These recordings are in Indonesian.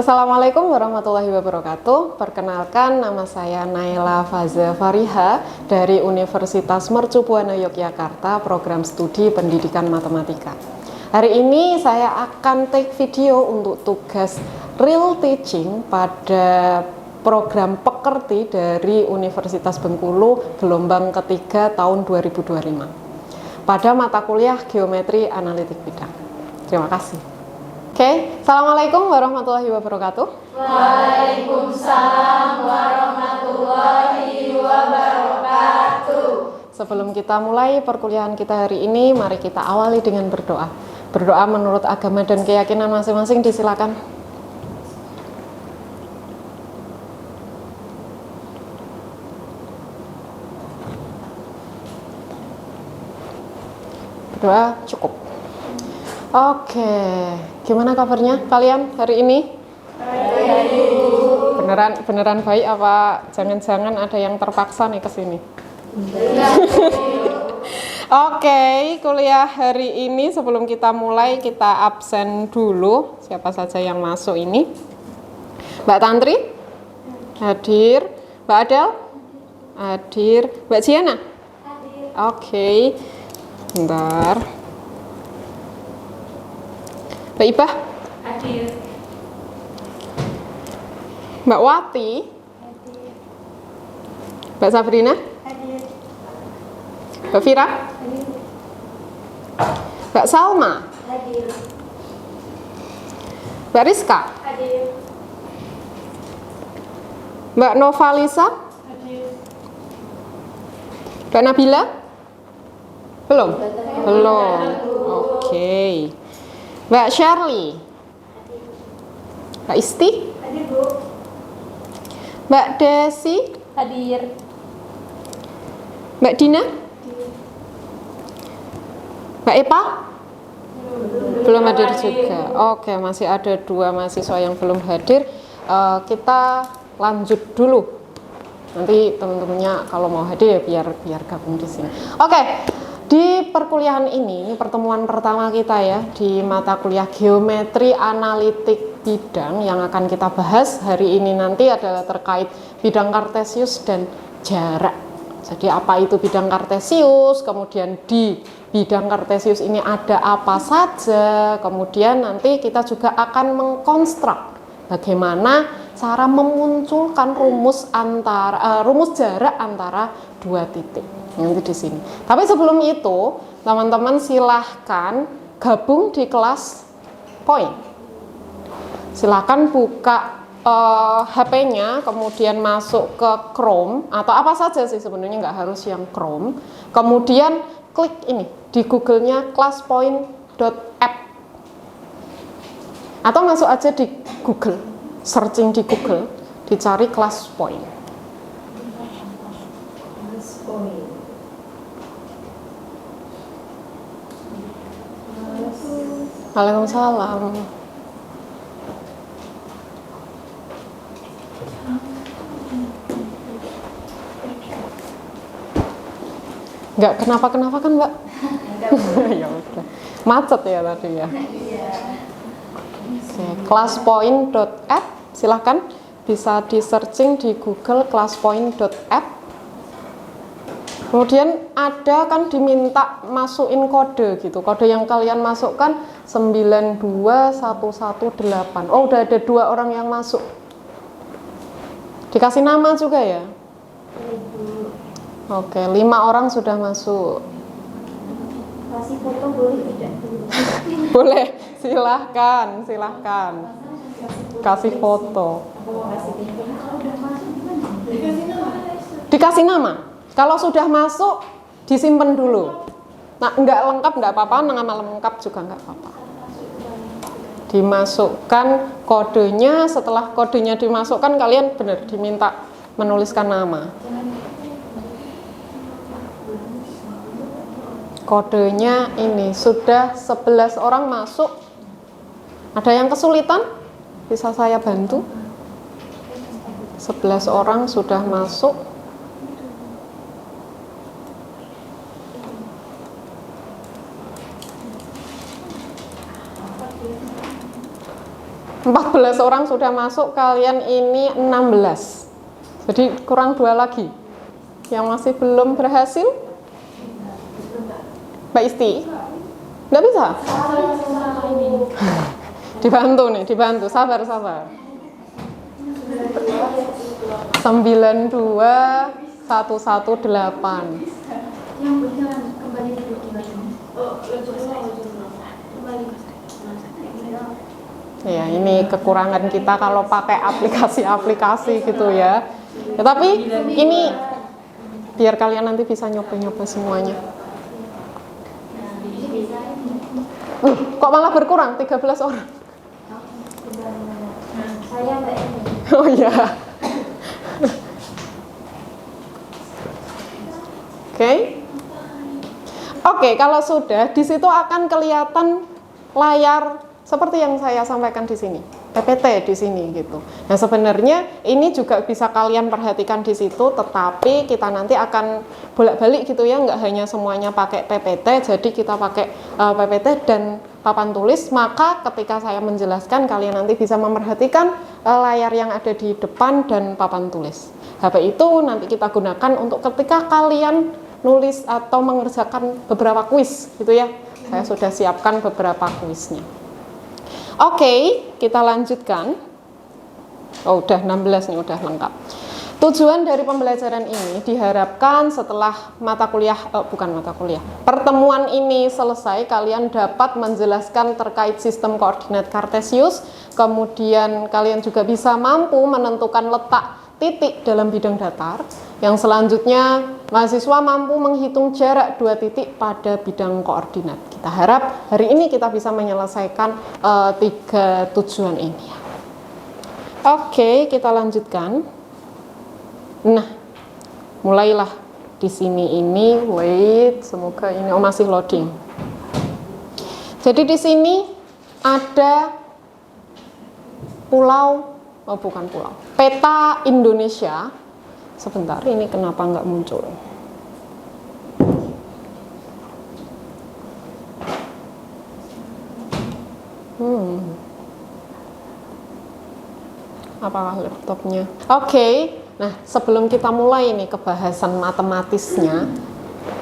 Assalamualaikum warahmatullahi wabarakatuh. Perkenalkan, nama saya Naila Faza Fariha dari Universitas Mercu Buana Yogyakarta, program studi pendidikan matematika. Hari ini saya akan take video untuk tugas real teaching pada program pekerti dari Universitas Bengkulu gelombang ketiga tahun 2025 pada mata kuliah geometri analitik bidang. Terima kasih. Oke, Assalamualaikum warahmatullahi wabarakatuh. Waalaikumsalam warahmatullahi wabarakatuh. Sebelum kita mulai perkuliahan kita hari ini, mari kita awali dengan berdoa. Berdoa menurut agama dan keyakinan masing-masing, disilakan. Berdoa cukup. Oke, gimana kabarnya kalian hari ini? Beneran baik apa jangan-jangan ada yang terpaksa nih ke sini? Oke, kuliah hari ini sebelum kita mulai kita absen dulu. Siapa saja yang masuk ini? Mbak Tantri? Hadir. Mbak Adel? Hadir. Mbak Jiana? Hadir. Oke. Bentar. Mbak Ibah? Hadir. Mbak Wati? Hadir. Mbak Sabrina? Hadir. Mbak Fira? Hadir. Mbak Salma? Hadir. Mbak Rizka? Hadir. Mbak Novalisa? Hadir. Mbak Nabila? Belum? Belum. Oke. Mbak Shirley? Mbak Isti? Hadir, Bu. Mbak Desi? Hadir. Mbak Dina? Mbak Epa? Belum hadir juga. Oke, masih ada 2 mahasiswa yang belum hadir. Kita lanjut dulu. Nanti teman-temannya kalau mau hadir ya biar gabung di sini. Oke. Di perkuliahan ini pertemuan pertama kita ya di mata kuliah geometri analitik bidang. Yang akan kita bahas hari ini nanti adalah terkait bidang kartesius dan jarak. Jadi apa itu bidang kartesius, kemudian di bidang kartesius ini ada apa saja, kemudian nanti kita juga akan mengkonstruk bagaimana cara memunculkan rumus jarak antara 2 titik. Nanti di sini. Tapi sebelum itu, teman-teman silahkan gabung di kelas point. Silahkan buka HP-nya, kemudian masuk ke Chrome atau apa saja sih sebenarnya, nggak harus yang Chrome. Kemudian klik ini di Google-nya classpoint.app atau masuk aja di Google, searching di Google, dicari Classpoint. Waalaikumsalam. Nggak kenapa-kenapa kan, Mbak? Ya udah. Macet ya tadi ya. Oke, classpoint.app, silahkan bisa di searching di Google classpoint.app. Kemudian ada kan diminta masukin kode gitu. Kode yang kalian masukkan 92118. Oh, udah ada 2 orang yang masuk. Dikasih nama juga ya? Oke, 5 orang sudah masuk. Kasih foto boleh tidak? Boleh, silahkan. Kasih foto. Dikasih nama. Kalau sudah masuk, disimpan dulu. Nah, nggak lengkap nggak apa-apa, nama lengkap juga nggak apa-apa. Dimasukkan kodenya, setelah kodenya dimasukkan, kalian benar diminta menuliskan nama. Kodenya ini, sudah 11 orang masuk. Ada yang kesulitan? Bisa saya bantu? 11 orang sudah masuk. 14 15 orang sudah masuk, kalian ini 16. Jadi kurang 2 lagi. Yang masih belum berhasil? Mbak Isti? Nggak bisa? Dibantu nih, dibantu. Sabar, sabar. 92118. Yang benar kembali ke Ya, ini kekurangan kita kalau pakai aplikasi-aplikasi gitu ya. Ya, tapi ini biar kalian nanti bisa nyoba-nyoba semuanya. Kok malah berkurang 13 orang? Saya Mbak ini. Oh iya. Oke, kalau sudah di situ akan kelihatan layar seperti yang saya sampaikan di sini, PPT di sini gitu. Nah, sebenarnya ini juga bisa kalian perhatikan di situ, tetapi kita nanti akan bolak-balik gitu ya, nggak hanya semuanya pakai PPT, jadi kita pakai PPT dan papan tulis, maka ketika saya menjelaskan kalian nanti bisa memperhatikan layar yang ada di depan dan papan tulis. HP itu nanti kita gunakan untuk ketika kalian nulis atau mengerjakan beberapa kuis gitu ya. Saya sudah siapkan beberapa kuisnya. Oke, kita lanjutkan. Oh, udah 16 nih, udah lengkap. Tujuan dari pembelajaran ini diharapkan setelah pertemuan ini selesai, kalian dapat menjelaskan terkait sistem koordinat Kartesius, kemudian kalian juga bisa mampu menentukan letak titik dalam bidang datar. Yang selanjutnya, mahasiswa mampu menghitung jarak 2 titik pada bidang koordinat. Kita harap hari ini kita bisa menyelesaikan 3 tujuan ini. Oke, kita lanjutkan. Nah, mulailah di sini ini. Wait, semoga ini masih loading. Jadi di sini ada peta Indonesia. Sebentar, ini kenapa nggak muncul? Apakah laptopnya? Oke. Nah, sebelum kita mulai ini kebahasan matematisnya,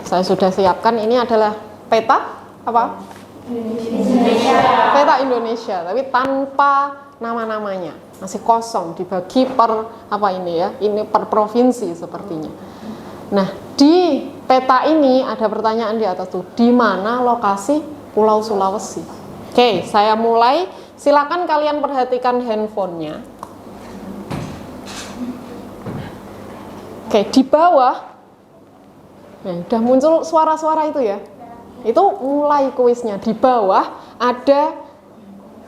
saya sudah siapkan. Ini adalah peta apa? Indonesia. Peta Indonesia, tapi tanpa nama-namanya, masih kosong, dibagi per apa ini ya? Ini per provinsi sepertinya. Nah, di peta ini ada pertanyaan di atas tuh, di mana lokasi Pulau Sulawesi? Oke, saya mulai. Silakan kalian perhatikan handphonenya. Oke, di bawah, udah muncul suara-suara itu ya. Itu mulai kuisnya. Di bawah ada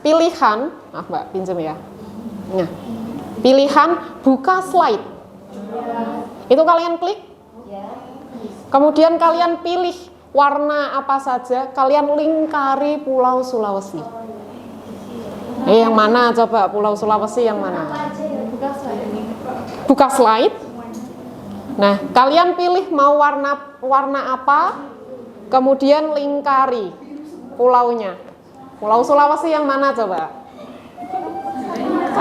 pilihan, Mbak, pinjam ya. Nah, pilihan buka slide. Itu kalian klik. Kemudian kalian pilih warna apa saja, kalian lingkari Pulau Sulawesi. Yang mana coba Pulau Sulawesi yang mana? Buka slide. Nah, kalian pilih mau warna apa, kemudian lingkari pulaunya. Pulau Sulawesi yang mana coba?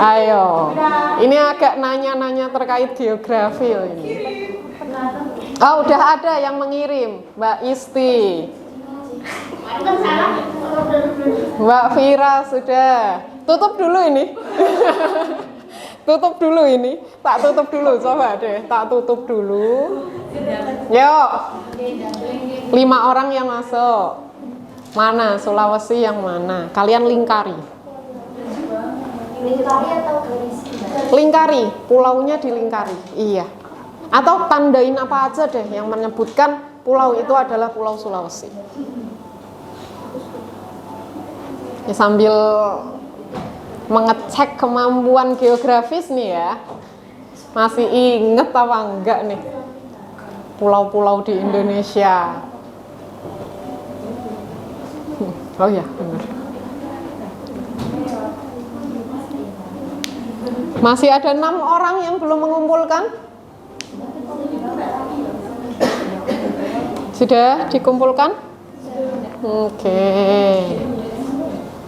Ayo, ini agak nanya-nanya terkait geografi ini. Oh, udah ada yang mengirim, Mbak Isti. Mbak Vira sudah. Tutup dulu ini. Tutup dulu ini. Tak tutup dulu, coba deh. Tak tutup dulu. Yuk. 5 orang yang masuk. Mana Sulawesi yang mana? Kalian lingkari. Lingkari atau garis? Lingkari, pulaunya dilingkari. Iya. Atau tandain apa aja deh yang menyebutkan pulau itu adalah Pulau Sulawesi. Ya, sambil mengecek kemampuan geografis nih ya. Masih inget apa enggak nih pulau-pulau di Indonesia? Oh ya, benar. Masih ada 6 orang yang belum mengumpulkan? Sudah dikumpulkan? Oke.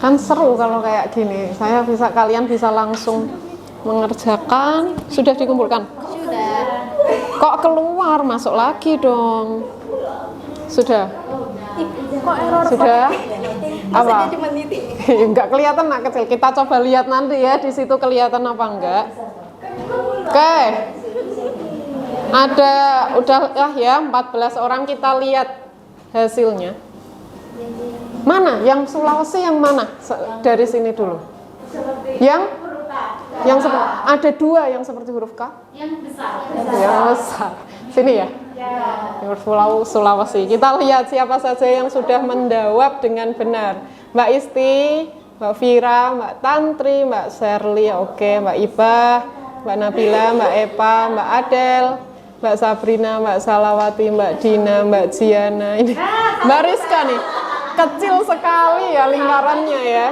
Kan seru kalau kayak gini. Kalian bisa langsung mengerjakan. Sudah dikumpulkan? Sudah. Kok keluar? Masuk lagi dong. Sudah? Kok error? Sudah? Apa? Cuma titik. Enggak kelihatan nak kecil. Kita coba lihat nanti ya di situ kelihatan apa enggak. Oke. Ada udah ya 14 orang, kita lihat hasilnya. Mana? Yang Sulawesi yang mana? Dari sini dulu. Yang ada 2 yang seperti huruf K. Yang besar. Yang besar. Sini ya. Yang Sulawesi. Kita lihat siapa saja yang sudah menjawab dengan benar. Mbak Isti, Mbak Vira, Mbak Tantri, Mbak Sherly, oke, Mbak Ibah, Mbak Nabila, Mbak Epa, Mbak Adel, Mbak Sabrina, Mbak Salawati, Mbak Dina, Mbak Jiana, ini Mbak Rizka nih, kecil sekali ya lingkarannya ya.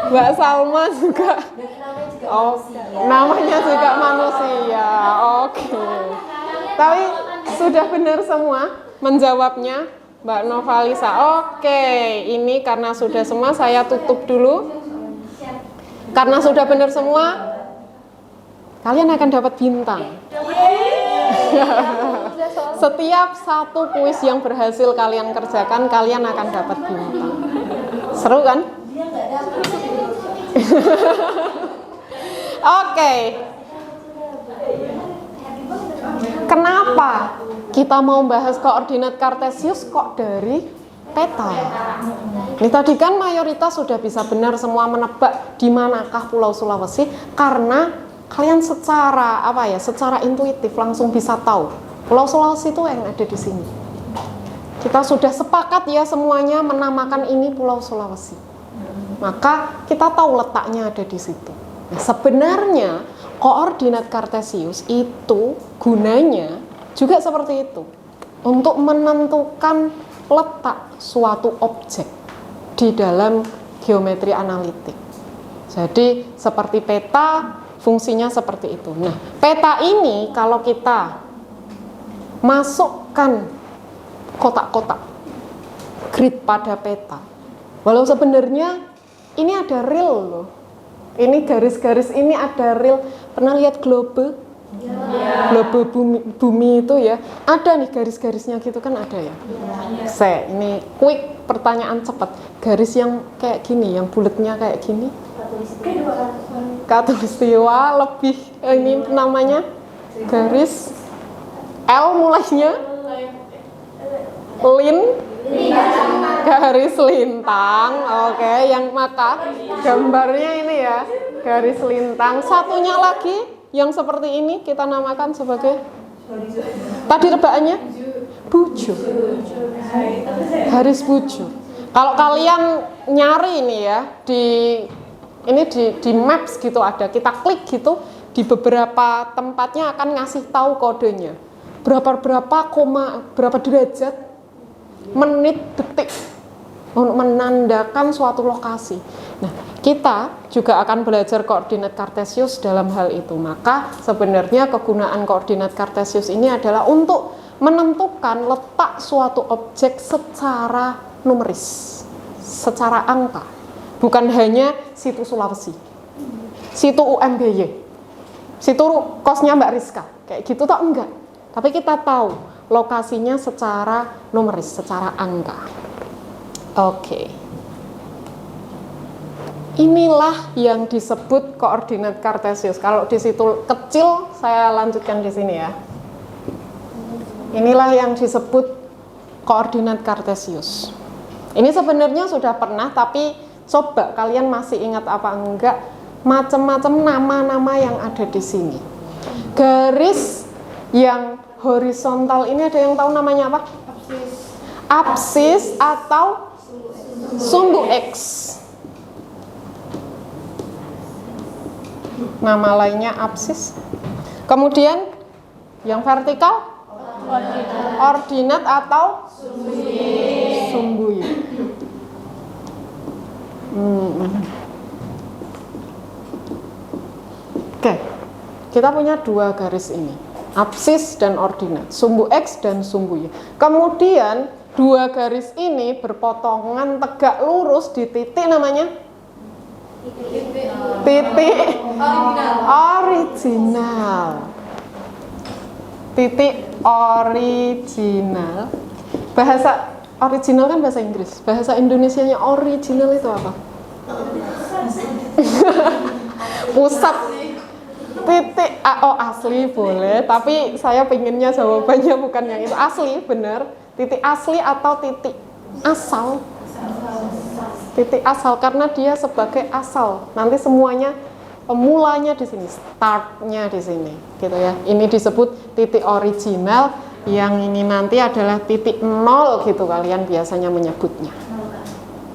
Mbak Salma juga, oh namanya juga manusia, oke. Tapi sudah benar semua menjawabnya, Mbak Novalisa. Oke, ini karena sudah semua saya tutup dulu. Karena sudah benar semua, kalian akan dapat bintang. Setiap satu kuis yang berhasil kalian kerjakan, kalian akan dapat bintang. Seru kan? Oke. Kenapa kita mau bahas koordinat kartesius kok dari peta? Ini tadi kan mayoritas sudah bisa benar semua menebak di manakah Pulau Sulawesi karena kalian secara secara intuitif langsung bisa tahu Pulau Sulawesi itu yang ada di sini. Kita sudah sepakat ya semuanya menamakan ini Pulau Sulawesi. Maka kita tahu letaknya ada di situ. Nah, sebenarnya koordinat kartesius itu gunanya juga seperti itu, untuk menentukan letak suatu objek di dalam geometri analitik. Jadi seperti peta, fungsinya seperti itu. Nah, peta ini kalau kita masukkan kotak-kotak grid pada peta, walau sebenarnya ini ada real loh. Ini garis-garis ini ada real. Pernah lihat globe? Globe bumi itu ya. Ada nih garis-garisnya gitu kan ada ya. Ini quick pertanyaan cepat. Garis yang kayak gini, yang bulatnya kayak gini. Khatulistiwa lebih ini namanya garis L mulainya. Garis lintang, oke, yang maka gambarnya ini ya, garis lintang. Satunya lagi yang seperti ini kita namakan sebagai, tadi tebakannya bujur, garis bujur. Kalau kalian nyari ini ya di maps gitu ada, kita klik gitu di beberapa tempatnya akan ngasih tahu kodenya berapa derajat, menit, detik untuk menandakan suatu lokasi. Nah, kita juga akan belajar koordinat kartesius dalam hal itu. Maka sebenarnya kegunaan koordinat kartesius ini adalah untuk menentukan letak suatu objek secara numeris, secara angka. Bukan hanya situ Sulawesi, situ UMBY, situ kosnya Mbak Rizka, kayak gitu toh enggak. Tapi kita tahu lokasinya secara numeris, secara angka. Oke. Inilah yang disebut koordinat kartesius. Kalau di situ kecil, saya lanjutkan di sini ya. Inilah yang disebut koordinat kartesius. Ini sebenarnya sudah pernah, tapi coba kalian masih ingat apa enggak macam-macam nama-nama yang ada di sini. Garis yang horizontal ini ada yang tahu namanya apa? Apsis atau sumbu X. Nama lainnya apsis. Kemudian yang vertikal ordinat atau sumbu Y. Oke, kita punya 2 garis ini, apsis dan ordinat, sumbu X dan sumbu Y. Kemudian dua garis ini berpotongan tegak lurus di titik namanya titik original. Titik original. Bahasa original kan bahasa Inggris. Bahasa Indonesianya original itu apa? Pusat. Titik asli boleh, tapi saya pengennya jawabannya bukan yang itu. Asli benar. Titik asli atau titik asal? Titik asal karena dia sebagai asal. Nanti semuanya mulanya di sini, startnya di sini, gitu ya. Ini disebut titik original, yang ini nanti adalah titik nol gitu kalian biasanya menyebutnya.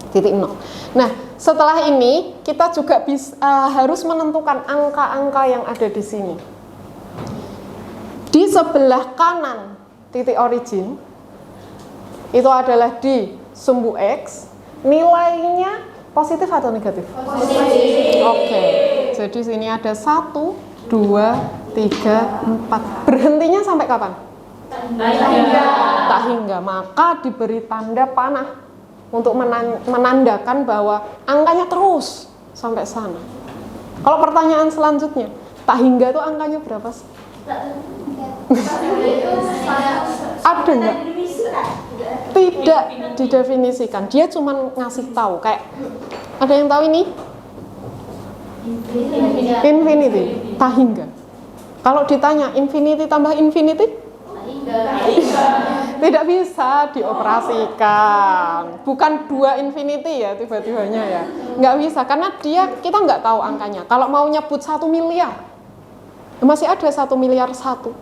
Titik nol. Nah, setelah ini kita juga harus menentukan angka-angka yang ada di sini. Di sebelah kanan titik origin itu adalah di sumbu X, nilainya positif atau negatif? Positif. Oke. Jadi sini ada 1, 2, 3, 4. Berhentinya sampai kapan? Tak hingga. Maka diberi tanda panah untuk menandakan bahwa angkanya terus sampai sana. Kalau pertanyaan selanjutnya, tak hingga itu angkanya berapa sih? Ada nggak? Tidak didefinisikan. Dia cuma ngasih tahu. Kayak ada yang tahu ini? Infinity, tak hingga. Kalau ditanya infinity tambah infinity, tidak bisa dioperasikan. Bukan 2 infinity ya tiba-tibanya ya. Nggak bisa karena kita nggak tahu angkanya. Kalau mau nyebut 1 miliar, masih ada 1 miliar 1.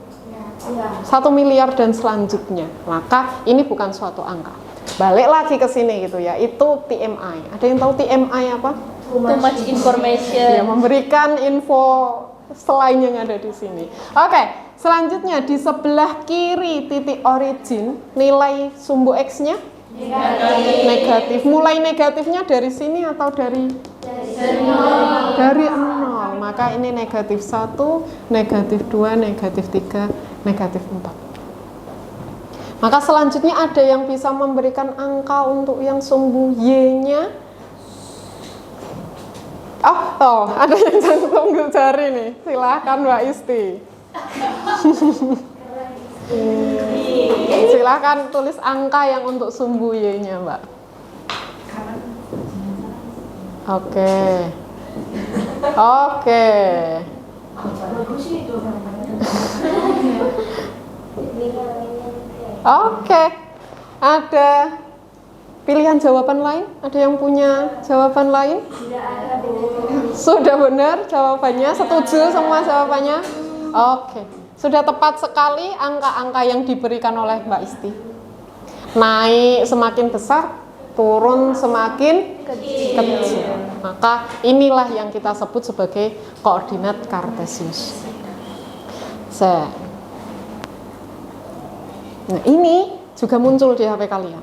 1 miliar dan selanjutnya. Maka ini bukan suatu angka. Balik lagi ke sini gitu ya. Itu TMI. Ada yang tahu TMI apa? Too much information. Ya, memberikan info selain yang ada di sini. Oke, selanjutnya di sebelah kiri titik origin, nilai sumbu X-nya negatif. Mulai negatifnya dari sini atau dari 0. Maka ini negatif 1, negatif 2, negatif 3, negatif 4. Maka selanjutnya ada yang bisa memberikan angka untuk yang sumbu Y-nya. Oh, ada yang tunggu jari nih. Silahkan Mbak Isti. Silahkan tulis angka yang untuk sumbu Y-nya, Mbak. Oke. Oke. Ada pilihan jawaban lain? Ada yang punya jawaban lain? Sudah benar jawabannya? Setuju semua jawabannya? Oke. Sudah tepat sekali angka-angka yang diberikan oleh Mbak Isti. Naik semakin besar, turun semakin kecil. Maka inilah yang kita sebut sebagai koordinat kartesius. Nah, ini juga muncul di HP kalian.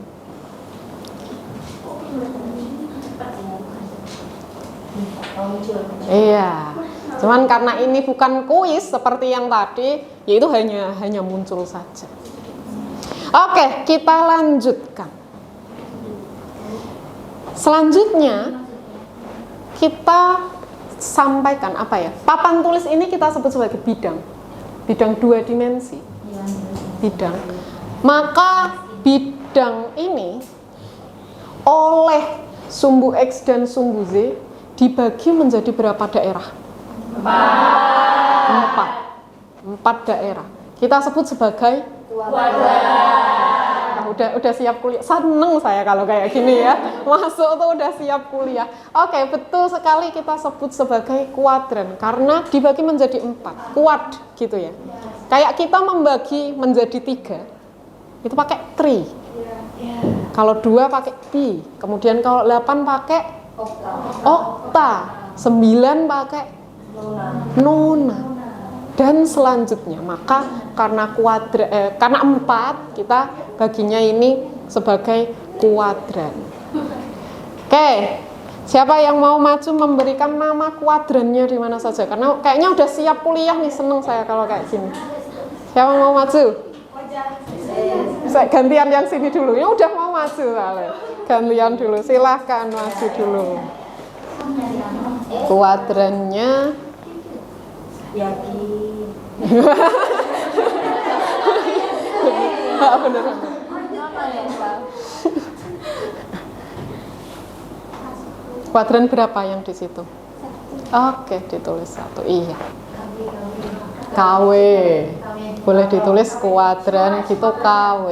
Iya, cuman karena ini bukan kuis seperti yang tadi, yaitu hanya muncul saja. Oke, kita lanjutkan. Selanjutnya kita sampaikan apa ya? Papan tulis ini kita sebut sebagai bidang 2 dimensi. Bidang. Maka bidang ini oleh sumbu X dan sumbu Z dibagi menjadi berapa daerah? 4 daerah. Kita sebut sebagai kuadrat. Udah siap kuliah. Seneng saya kalau kayak gini ya. Masuk tuh udah siap kuliah. Oke, betul sekali kita sebut sebagai kuadran karena dibagi menjadi 4. Kuad gitu ya. Kayak kita membagi menjadi 3. Itu pakai tri. Kalau 2 pakai pi. Kemudian kalau 8 pakai okta, 9 pakai nona, dan selanjutnya. Maka karena karena 4 kita baginya ini sebagai kuadran. Oke, siapa yang mau maju memberikan nama kuadrannya di mana saja? Karena kayaknya udah siap kuliah nih, seneng saya kalau kayak gini. Siapa mau maju? Saya gantian yang sini dulu. Ya udah mau maju Ale. Gantian dulu. Silahkan maju dulu. Kuadrannya bener. Kuadran berapa yang di situ? Oke, ditulis 1. Iya. KW. Boleh ditulis kuadran gitu KW.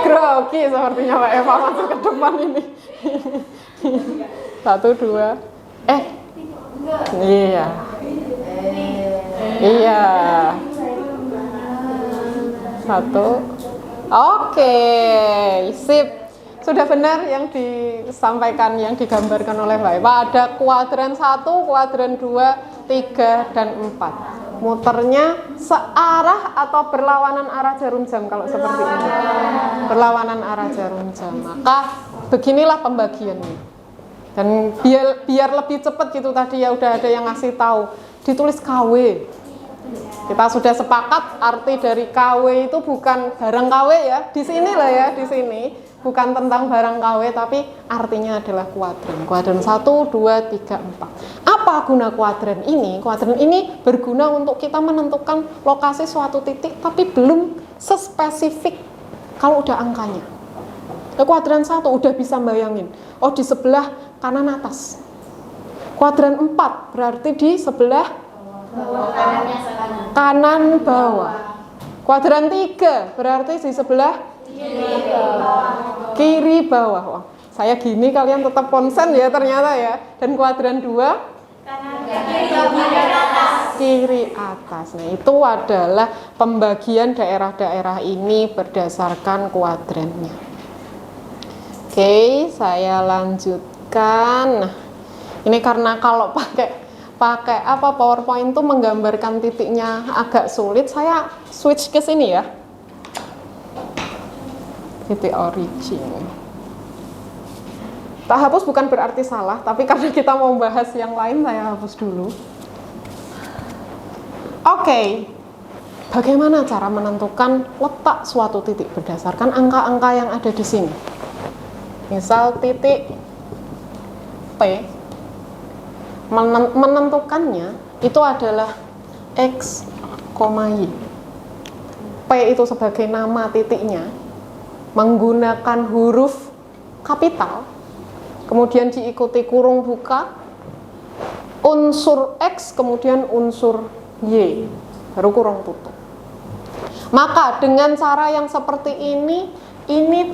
Grogi sepertinya Mbak Eva masuk ke depan ini. 1, 2. Iya. Iya. 1. Oke, sip. Sudah benar yang disampaikan, yang digambarkan oleh Mbak Eva. Ada kuadran 1, kuadran 2, 3, dan 4. Muternya searah atau berlawanan arah jarum jam kalau seperti ini. Berlawanan arah jarum jam. Maka beginilah pembagiannya. Dan biar lebih cepat gitu tadi ya udah ada yang ngasih tahu. Ditulis KW. Kita sudah sepakat arti dari KW itu bukan barang KW ya. Di sini lah ya, di sini. Bukan tentang barang KW tapi artinya adalah kuadran. Kuadran 1, 2, 3, 4. Apa guna kuadran ini? Kuadran ini berguna untuk kita menentukan lokasi suatu titik tapi belum sespesifik kalau udah angkanya. Kuadran 1 udah bisa bayangin. Oh di sebelah kanan atas. Kuadran 4 berarti di sebelah kanan bawah. Kuadran 3 berarti di sebelah kiri bawah. Wah, saya gini kalian tetap konsen ya ternyata ya. Dan kuadran 2 kiri atas. Nah, itu adalah pembagian daerah-daerah ini berdasarkan kuadrannya. Oke, saya lanjutkan. Nah, ini karena kalau pakai PowerPoint itu menggambarkan titiknya agak sulit, saya switch ke sini ya. Titik origin. Tak hapus bukan berarti salah, tapi karena kita mau bahas yang lain, saya hapus dulu. Oke, bagaimana cara menentukan letak suatu titik berdasarkan angka-angka yang ada di sini? Misal titik P, menentukannya itu adalah X, Y. P itu sebagai nama titiknya, menggunakan huruf kapital, kemudian diikuti kurung buka, unsur X, kemudian unsur Y, baru kurung tutup. Maka dengan cara yang seperti ini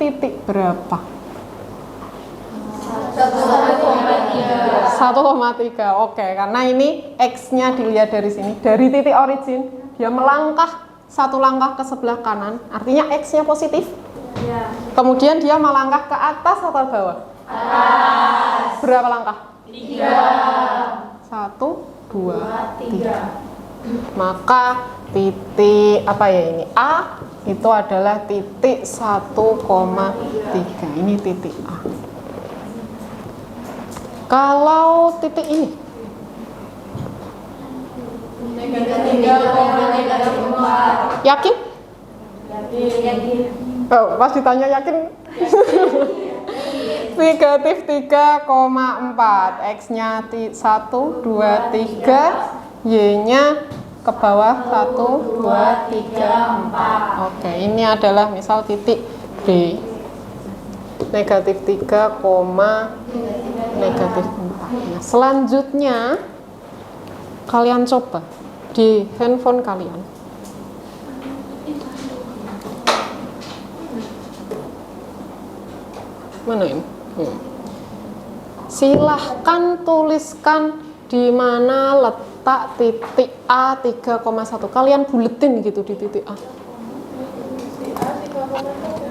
titik berapa? 1,3. Oke, karena ini X-nya dilihat dari sini, dari titik origin, dia melangkah 1 langkah ke sebelah kanan, artinya X-nya positif. Kemudian dia melangkah ke atas atau bawah? Atas. Berapa langkah? 3. 1, 2, 3. Maka titik apa ya ini? A itu adalah titik 1,3. Ini titik A. Kalau titik ini? Yakin? Oh, pas ditanya yakin? Negatif 3,4. X-nya 1, 2, 3. Y-nya ke bawah 1, 2, 3, 4. Oke, ini adalah misal titik B. Negatif 3, negatif 4. Nah, selanjutnya kalian coba di handphone kalian. Mana ini? Silahkan tuliskan di mana letak titik A 3,1. Kalian buletin gitu di titik A.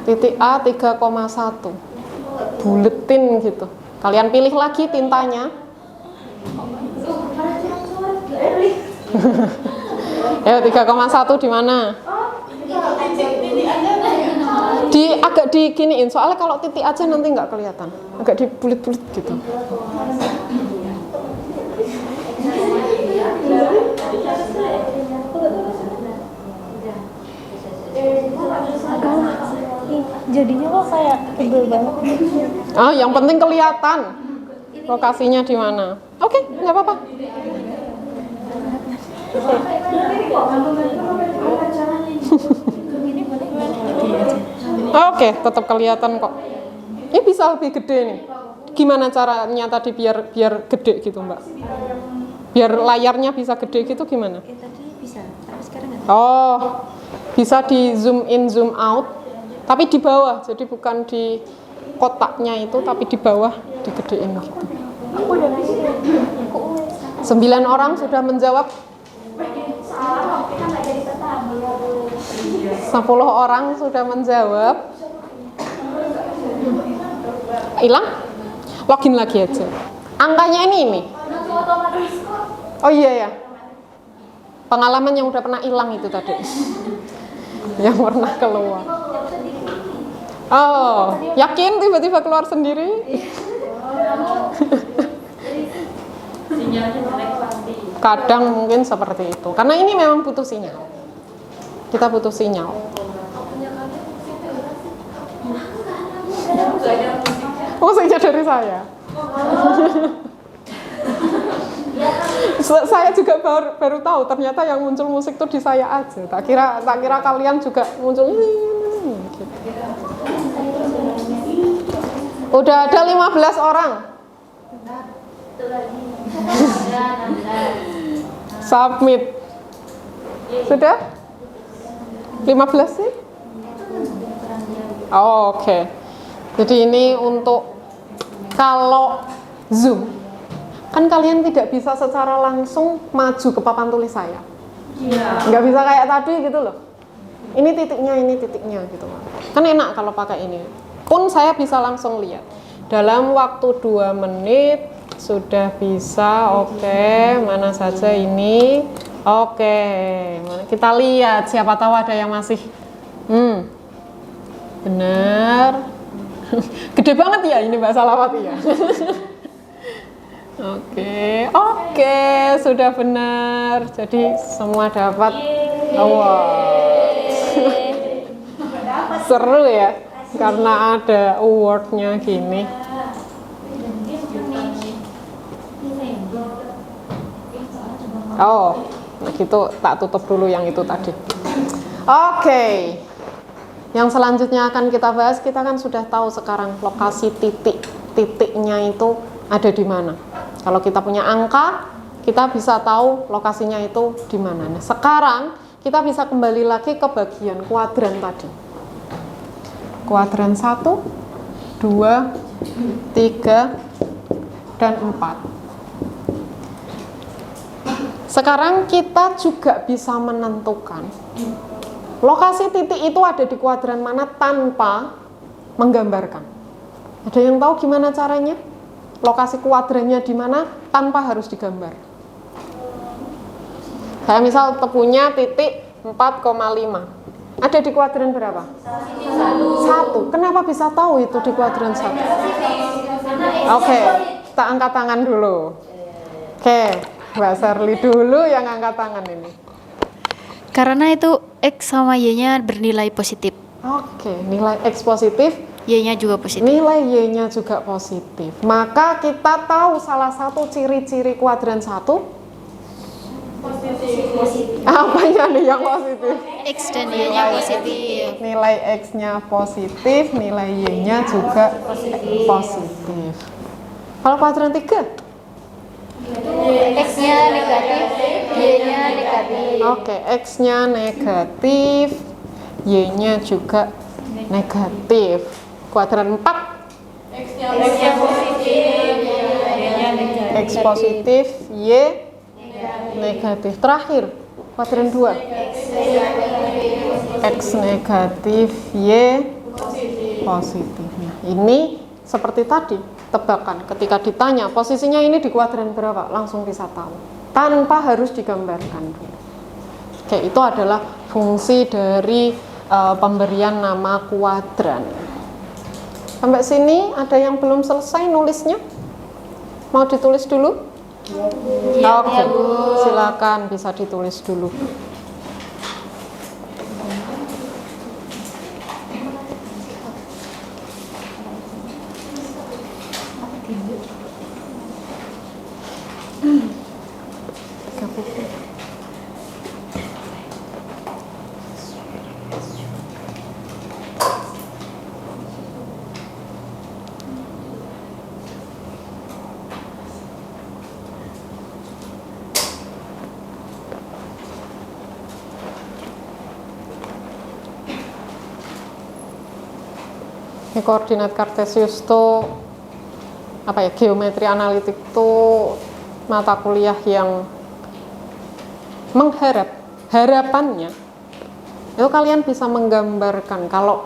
Titik A 3,1. Buletin gitu. Kalian pilih lagi tintanya. Ayo 3,1 di mana? agak diginiin, soalnya kalau titik aja nanti nggak kelihatan, agak dibulit-bulit gitu. Jadinya kok kayak tebel banget. Ah, yang penting kelihatan lokasinya di mana. Oke, nggak apa-apa. Oke, tetap kelihatan kok. Ini bisa lebih gede nih. Gimana caranya tadi biar gede gitu, Mbak? Biar layarnya bisa gede gitu gimana? Tadi bisa, tapi sekarang nggak. Oh, bisa di zoom in, zoom out, tapi di bawah. Jadi bukan di kotaknya itu, tapi di bawah digedein gitu. 9 orang sudah menjawab. 10 orang sudah menjawab. Hilang? Login lagi aja. Angkanya ini. Oh iya ya. Pengalaman yang udah pernah hilang itu tadi. Yang pernah keluar. Oh, yakin tiba-tiba keluar sendiri? Kadang mungkin seperti itu. Karena ini memang butuh sinyal. Kita butuh sinyal. Musiknya dari saya. Saya juga baru tahu ternyata yang muncul musik tuh di saya aja. Tak kira kalian juga muncul. Gitu. Udah ada 15 orang. Submit. Sudah? 15 sih? Oh, oke. Jadi ini untuk kalau Zoom, kan kalian tidak bisa secara langsung maju ke papan tulis saya. Nggak bisa kayak tadi gitu loh. Ini titiknya gitu. Kan enak kalau pakai ini. Pun saya bisa langsung lihat. Dalam waktu 2 menit sudah bisa. Oke, mana saja ini. Oke, kita lihat, siapa tahu ada yang masih benar. Gede banget ya ini Mbak Salawati ya. Oke, sudah benar. Jadi semua dapat award. Seru ya, karena ada awardnya gini. Oh, nah gitu tak tutup dulu yang itu tadi. Oke. Yang selanjutnya akan kita bahas, kita kan sudah tahu sekarang lokasi titiknya itu ada di mana. Kalau kita punya angka, kita bisa tahu lokasinya itu di mana. Nah, sekarang kita bisa kembali lagi ke bagian kuadran tadi. Kuadran 1, 2, 3, dan 4. Sekarang kita juga bisa menentukan lokasi titik itu ada di kuadran mana tanpa menggambarkan. Ada yang tahu gimana caranya? Lokasi kuadrannya di mana tanpa harus digambar. Saya misal punya titik 4,5. Ada di kuadran berapa? 1. Kenapa bisa tahu itu di kuadran 1? Oke, kita angkat tangan dulu. Oke, Mbak Sherly dulu yang angkat tangan ini. Karena itu X sama Y-nya bernilai positif. Oke, nilai X positif, Y-nya juga positif. nilai Y-nya juga positif. Maka kita tahu salah satu ciri-ciri kuadran 1. Positif. Apanya nih yang positif? X dan Y-nya positif. Nilai X-nya positif, nilai Y-nya juga positif. Kalau kuadran 3? X-nya negatif, Y-nya negatif. Oke, X-nya negatif, Y-nya juga negatif. Kuadran 4? X-nya positif, Y-nya negatif. X positif, Y negatif. Terakhir, kuadran 2. X negatif, Y positif. Nah, ini seperti tadi, tebakan. Ketika ditanya posisinya ini di kuadran berapa, langsung bisa tahu. Tanpa harus digambarkan dulu. Oke, itu adalah fungsi dari pemberian nama kuadran. Sampai sini ada yang belum selesai nulisnya? Mau ditulis dulu? Iya, Oke, silakan bisa ditulis dulu. Ini koordinat kartesius tuh apa ya, geometri analitik tuh mata kuliah yang harapannya itu kalian bisa menggambarkan kalau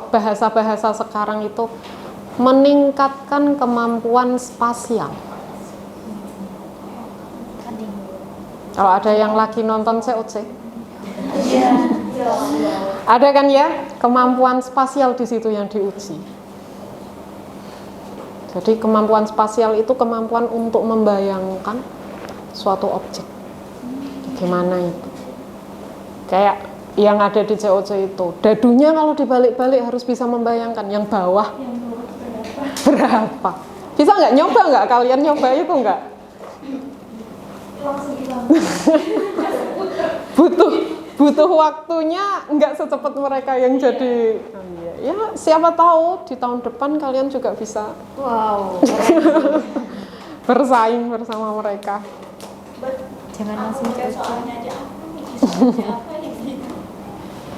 bahasa-bahasa sekarang itu meningkatkan kemampuan spasial. Kalau ada yang lagi nonton COC, ada kan ya, kemampuan spasial di situ yang diuji. Jadi kemampuan spasial itu kemampuan untuk membayangkan suatu objek. Gimana itu? Kayak yang ada di COC itu, dadunya kalau dibalik-balik harus bisa membayangkan yang bawah berapa. Bisa nggak nyoba nggak? Kalian nyoba itu nggak? butuh waktunya nggak secepat mereka yang jadi. Ya siapa tahu di tahun depan kalian juga bisa bersaing bersama mereka. Jangan langsung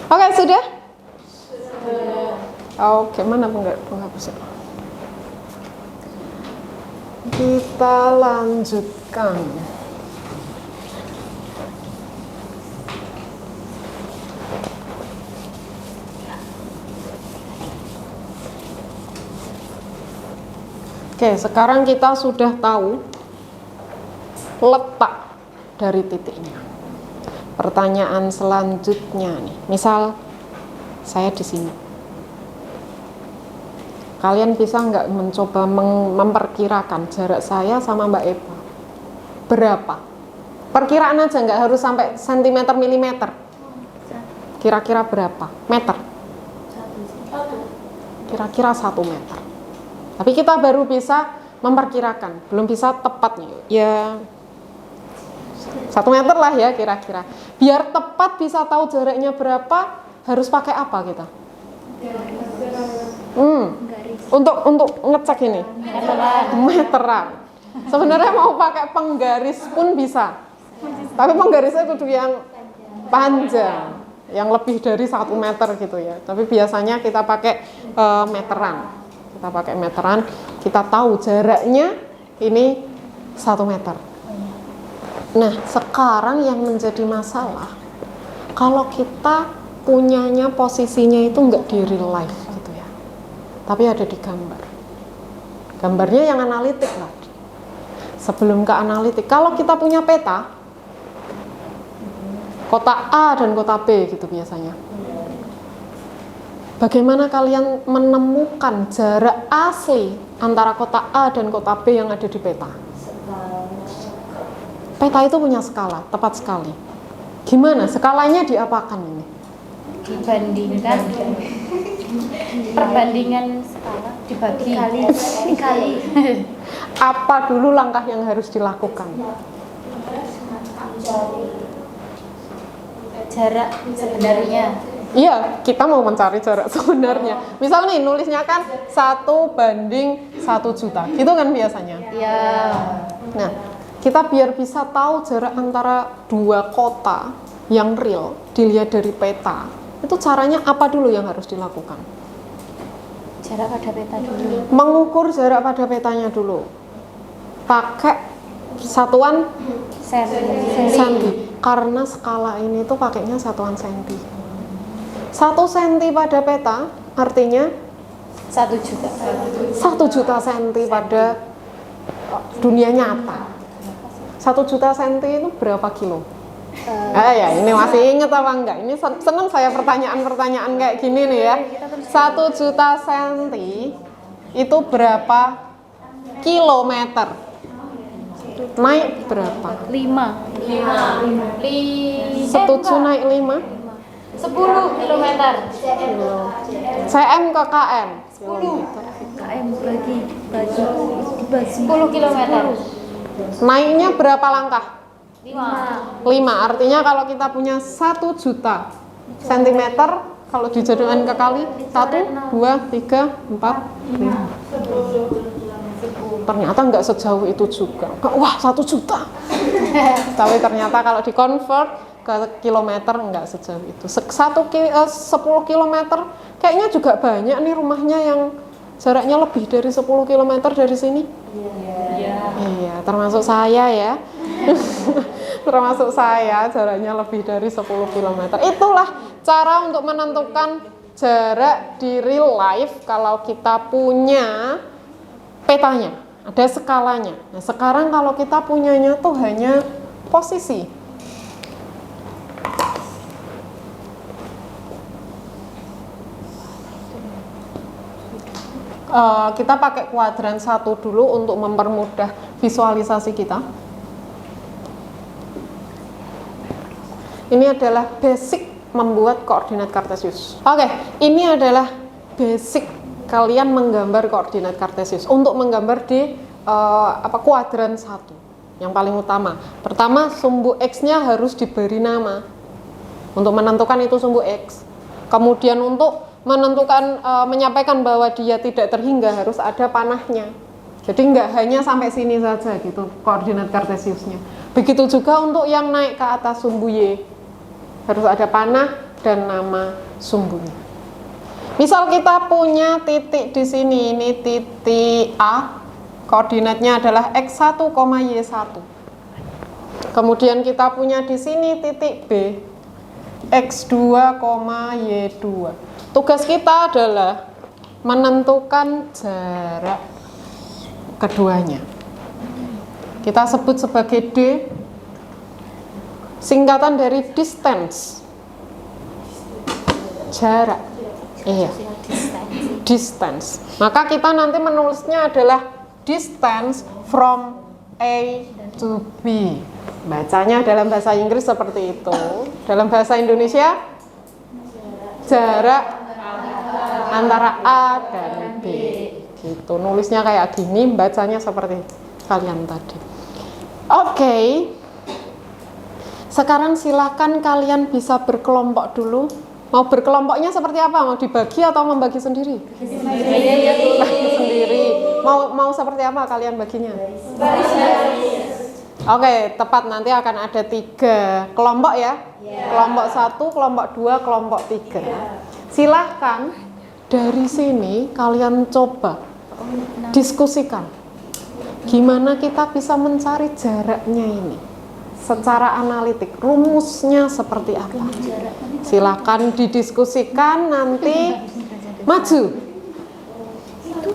Oke, sudah? Oke, mana penghapusnya? Kita lanjutkan. Oke, sekarang kita sudah tahu letak dari titiknya. Pertanyaan selanjutnya nih, misal saya di sini, kalian bisa nggak mencoba memperkirakan jarak saya sama Mbak Eva berapa? Perkiraan aja, nggak harus sampai sentimeter milimeter. Kira-kira berapa meter? Kira-kira 1 meter. Tapi kita baru bisa memperkirakan, belum bisa tepatnya. Ya 1 meter lah ya kira-kira. Biar tepat bisa tahu jaraknya berapa, harus pakai apa kita? Untuk ngecek ini meteran. Sebenarnya mau pakai penggaris pun bisa, tapi penggarisnya kudu yang panjang, yang lebih dari 1 meter gitu ya. Tapi biasanya kita pakai meteran. Kita pakai meteran, kita tahu jaraknya ini 1 meter. Nah, sekarang yang menjadi masalah, kalau kita punyanya posisinya itu nggak di real life gitu ya, tapi ada di gambar. Gambarnya yang analitik lah. Sebelum ke analitik, kalau kita punya peta, kota A dan kota B gitu biasanya. Bagaimana kalian menemukan jarak asli antara kota A dan kota B yang ada di peta? Peta itu punya skala, tepat sekali. Gimana? Skalanya diapakan ini? dibandingkan perbandingan skala dibagi dikali. Apa dulu langkah yang harus dilakukan? Jarak sebenarnya. Iya, kita mau mencari jarak sebenarnya. Misal nih, nulisnya kan 1:1 juta, gitu kan biasanya. Iya. Nah, kita biar bisa tahu jarak antara dua kota yang real, dilihat dari peta, itu caranya apa dulu yang harus dilakukan? Jarak pada peta dulu. Mengukur jarak pada petanya dulu. Pakai satuan senti. Karena skala ini tuh pakainya satuan senti. 1 senti pada peta artinya 1 juta. 1 juta senti pada dunia nyata. 1 juta senti itu berapa kilo? Ya, ini masih inget apa enggak? Ini seneng saya pertanyaan-pertanyaan kayak gini nih ya. 1 juta senti itu berapa kilometer? Naik berapa? 5. Setuju naik 5? 10 kilometer. cm ke km. 10 km bagi 10 kilometer. Naiknya berapa langkah? 5. 5. Artinya kalau kita punya 1 juta sentimeter, kalau dijadikan ke kali 1, 2, 3, 4, 5. Ternyata nggak sejauh itu juga. Wah, 1 juta. Tapi ternyata kalau di-convert ke kilometer nggak sejauh itu. 10 kilometer kayaknya juga banyak nih rumahnya yang jaraknya lebih dari 10 kilometer dari sini. Iya, termasuk saya ya. Termasuk saya jaraknya lebih dari 10 kilometer. Itulah cara untuk menentukan jarak di real life kalau kita punya petanya, ada skalanya. Nah, sekarang kalau kita punyanya tuh hanya posisi. Kita pakai kuadran 1 dulu untuk mempermudah visualisasi kita. Ini adalah basic membuat koordinat kartesius. Oke, ini adalah basic kalian menggambar koordinat kartesius. Untuk menggambar di kuadran 1 yang paling utama. Pertama, sumbu X-nya harus diberi nama untuk menentukan itu sumbu X. Kemudian untuk menentukan, menyampaikan bahwa dia tidak terhingga harus ada panahnya. Jadi nggak hanya sampai sini saja gitu koordinat kartesiusnya. Begitu juga untuk yang naik ke atas sumbu Y, harus ada panah dan nama sumbunya. Misal kita punya titik di sini, ini titik A, koordinatnya adalah X1, Y1. Kemudian kita punya di sini titik B, X2, Y2. Tugas kita adalah menentukan jarak keduanya. Kita sebut sebagai D, singkatan dari distance, jarak. Iya, distance. Maka kita nanti menulisnya adalah distance from A to B. Bacanya dalam bahasa Inggris seperti itu. Dalam bahasa Indonesia, jarak antara A dan B. Gitu. Nulisnya kayak gini, bacanya seperti kalian tadi. Oke. Sekarang silakan kalian bisa berkelompok dulu. Mau berkelompoknya seperti apa? Mau dibagi atau membagi sendiri? Bagi sendiri. Mau seperti apa kalian baginya? Oke, tepat, nanti akan ada 3 kelompok ya. Kelompok 1, kelompok 2, kelompok 3. Silahkan dari sini kalian coba diskusikan. Gimana kita bisa mencari jaraknya ini? Secara analitik, rumusnya seperti apa? Silakan didiskusikan, nanti maju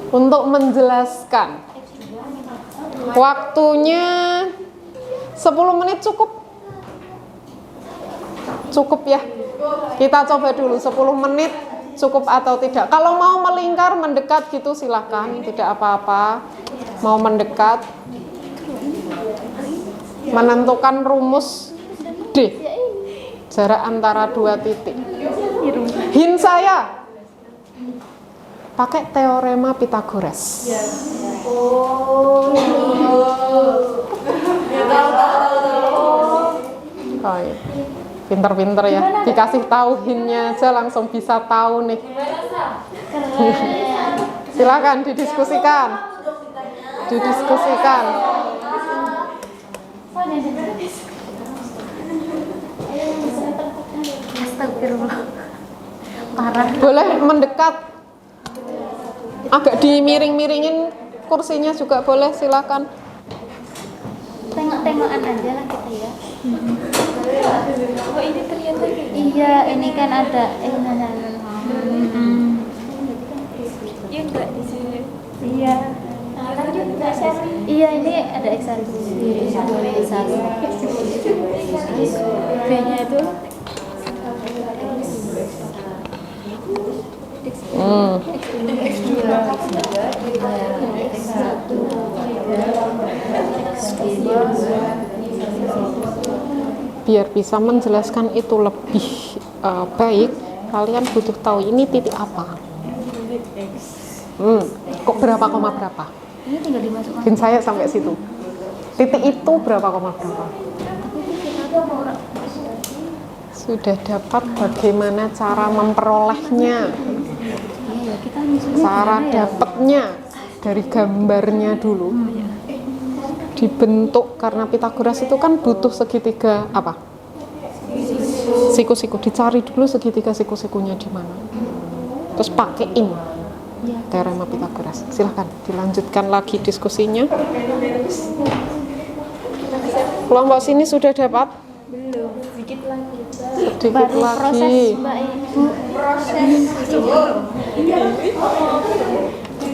untuk menjelaskan. Waktunya 10 menit cukup? Cukup ya? Kita coba dulu 10 menit cukup atau tidak. Kalau mau melingkar, mendekat gitu silahkan, tidak apa-apa. Mau mendekat, menentukan rumus D, jarak antara 2 titik. Hint saya, pakai teorema Pythagoras. Oh iya. Pinter-pinter ya, dikasih tahu hintnya aja langsung bisa tahu nih. Silakan didiskusikan. Astagfirullah. Parah. Boleh mendekat, agak dimiring-miringin kursinya juga boleh, silakan. Tengok-tengokan aja lah kita ya. Oh ini ternyata iya, ini kan ada iya enggak di sini. Iya. Iya, ini ada X1. B-nya itu Biar bisa menjelaskan itu lebih baik, kalian butuh tahu ini titik apa. Kok berapa koma berapa? ini tinggal dimasukkan. Mungkin saya sampai situ. Titik itu berapa koma berapa? Sudah dapat bagaimana cara memperolehnya, Iya, kita misalnya cara gimana ya? dapatnya dari gambarnya dulu. Dibentuk karena Pitagoras itu kan butuh segitiga apa? Siku-siku. Dicari dulu segitiga siku-sikunya di mana. Terus pakaiin teorema Pitagoras. Silahkan dilanjutkan lagi diskusinya. Kelompok sini sudah dapat? Belum, sedikit lagi. Sedikit Baru proses lagi. Mbak Ibu.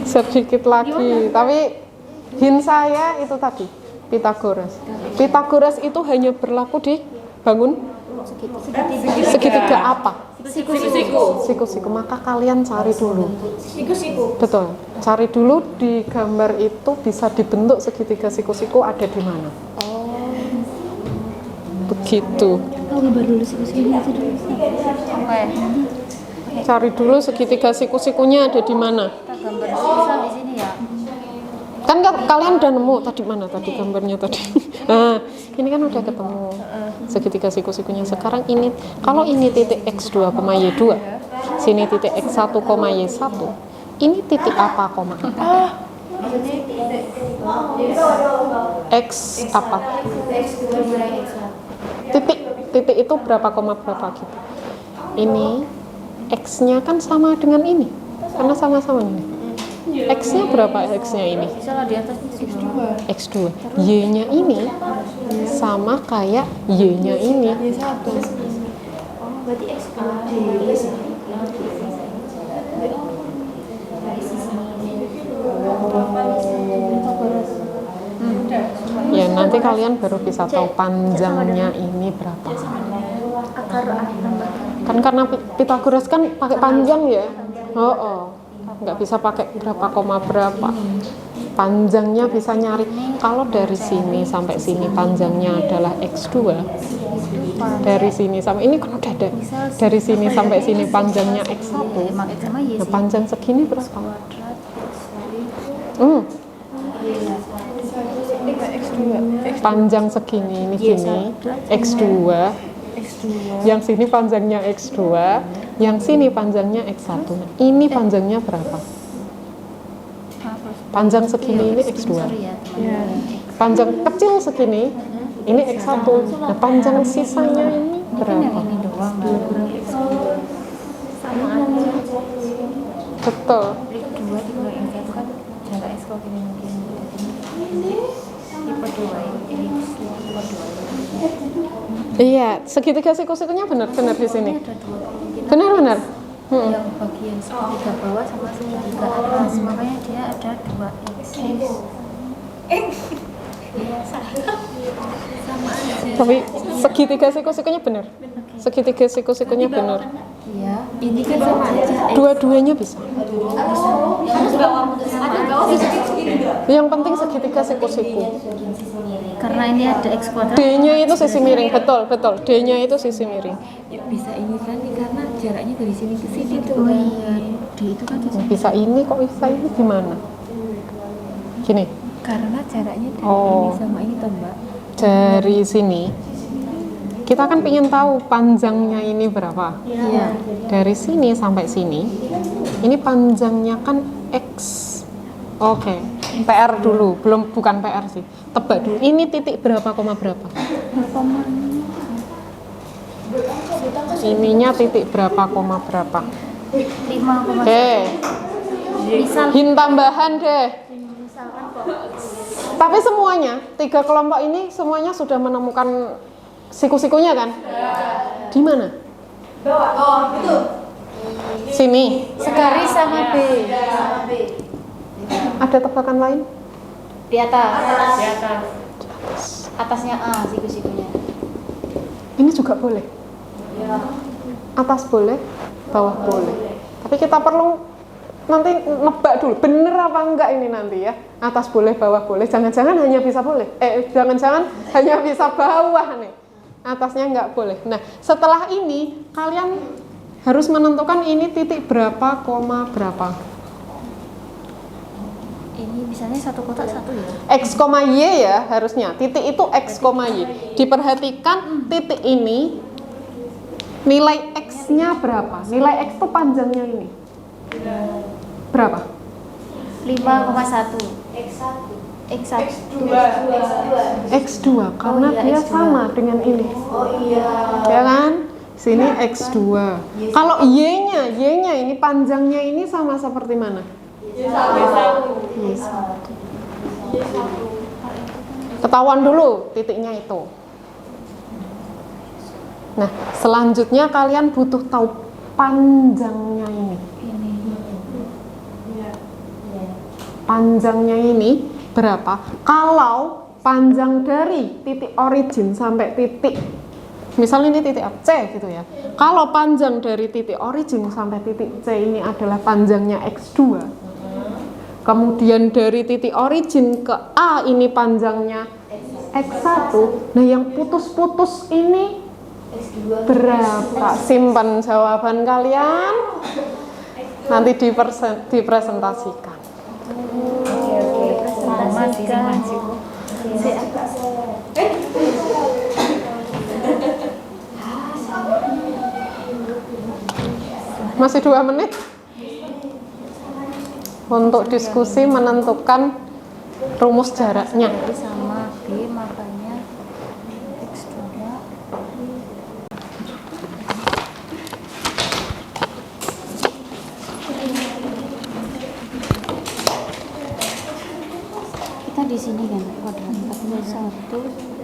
Sedikit lagi. Tapi hint saya itu tadi Pitagoras. Pitagoras itu hanya berlaku di bangun segitiga apa? Siku-siku. Maka kalian cari dulu. Betul. Cari dulu di gambar itu bisa dibentuk segitiga siku-siku ada di mana. Begitu. Gambar dulu siku-sikunya itu dulu. Cari dulu segitiga siku-sikunya ada di mana. Kita gambar bisa di sini ya. Kan kalian udah nemu tadi mana tadi gambarnya tadi. Nah, ini kan udah ketemu segitiga siku-sikunya. Sekarang ini kalau ini titik x2, y2, sini titik x1, y1. Ini titik apa, koma apa? X apa? Titik itu berapa koma berapa gitu. Ini x-nya kan sama dengan ini. Karena sama-sama ini. X-nya berapa X-nya ini? Misalnya di atasnya X2. X2. Y-nya ini sama kayak Y-nya ini. Y1. Oh, berarti X2. Ya, nanti kalian baru bisa tahu panjangnya ini berapa. Kan karena Pitagoras kan pakai panjang ya. Nggak bisa pakai berapa koma berapa. Panjangnya bisa nyari. Kalau dari sini sampai sini panjangnya adalah x2. Dari sini sampai ini kan udah ada. Dari sini sampai sini panjangnya x1. Nah, panjang segini berapa? Panjang segini ini sini x2. Yang sini panjangnya x2, yang sini panjangnya x1. Nah, ini panjangnya berapa? Panjang segini ini x2. Panjang kecil segini ini x1. Nah, panjang sisanya ini berapa? Betul. Iya, segitiga siku-sikunya benar-benar di sini. Benar-benar. Yang bagian segitiga bawah sama segitiga atas, makanya dia ada 2x. Sama aja. Tapi segitiga siku-sikunya benar. Segitiga siku-sikunya benar. Iya, ini kan sama aja. Dua-duanya bisa. Yang penting segitiga siku-siku. Karena ini ada x kuadrat. D-nya itu sisi miring, betul. D-nya itu sisi miring. Ya, bisa ini kan karena jaraknya dari sini ke sini tuh. Oh iya, D itu kan di sini. Bisa ini kok bisa ini gimana? Gini. Karena jaraknya dari Oh. ini sama ini toh, Mbak. Dari sini kita kan pengen tahu panjangnya ini berapa. Iya. Dari sini sampai sini ini panjangnya kan X. Oke, PR dulu, bukan PR sih. Tebak dulu. Ini titik berapa koma berapa? Ininya titik berapa koma berapa? 5,1. Oke. Misal Hint tambahan deh. Tapi semuanya, 3 kelompok ini semuanya sudah menemukan siku-sikunya kan? Di mana? Sini. segaris sama B. Ada tebakan lain? Di atas. Atasnya A siku-sikunya. Ini juga boleh. Atas boleh, bawah boleh. Tapi kita perlu nanti nebak dulu, bener apa enggak ini nanti ya. Atas boleh, bawah boleh. Jangan-jangan hanya bisa boleh. Jangan-jangan hanya bisa bawah nih. Atasnya enggak boleh. Nah, setelah ini kalian harus menentukan ini titik berapa, koma berapa. Ini misalnya satu kotak satu ya. X, Y ya harusnya. Titik itu X, Y. Diperhatikan titik ini nilai X-nya berapa? Nilai X itu panjangnya ini. Berapa? 5,1. X2 karena iya, dia X2. sama dengan ini. Ya kan? Sini X2. Kalau Y-nya ini panjangnya ini sama seperti mana? Ketahuan dulu titiknya itu. Nah, selanjutnya kalian butuh tahu panjangnya ini. Panjangnya ini berapa? Kalau panjang dari titik origin sampai titik, misalnya ini titik C gitu ya. Kalau panjang dari titik origin sampai titik C ini adalah panjangnya X2. Kemudian dari titik origin ke A ini panjangnya X1. Nah, yang putus-putus ini berapa? Simpan jawaban kalian. Nanti dipresentasikan. Masih 2 menit untuk diskusi menentukan rumus jaraknya. Sama B makanya X2. Kita di sini kan kuadrat 41.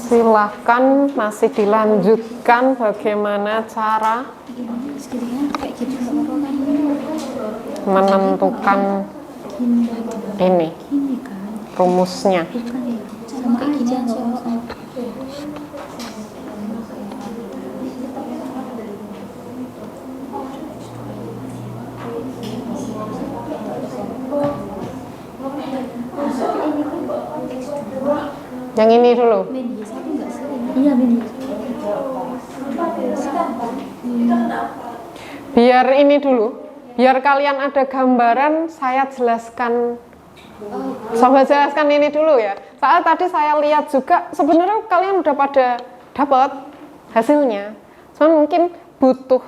Silahkan masih dilanjutkan bagaimana cara menentukan ini rumusnya. Sama kayak gini aja. Yang ini dulu. Iya, benar. Biar ini dulu. Biar kalian ada gambaran, saya jelaskan. Coba jelaskan ini dulu ya. Saat tadi saya lihat juga, sebenarnya kalian udah pada dapat hasilnya. Cuma mungkin butuh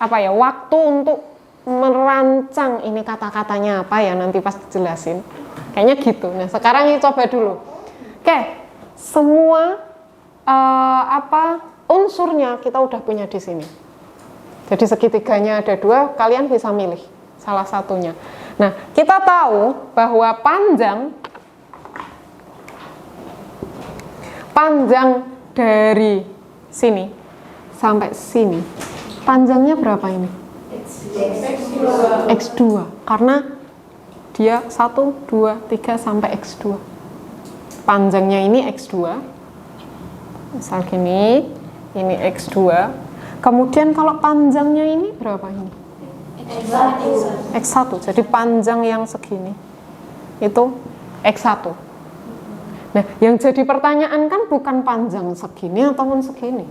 waktu untuk merancang ini kata-katanya apa ya nanti pas dijelasin. Kayaknya gitu. Nah, sekarang ini coba dulu. Oke, semua unsurnya kita udah punya di sini. Jadi segitiganya ada 2, kalian bisa milih salah satunya. Nah, kita tahu bahwa panjang dari sini sampai sini, panjangnya berapa ini? X2. Karena dia 1, 2, 3 sampai X2. Panjangnya ini X2. Misal gini, ini X2. Kemudian kalau panjangnya ini berapa ini? X1. Jadi panjang yang segini itu X1. Nah, yang jadi pertanyaan kan bukan panjang segini ataupun segini.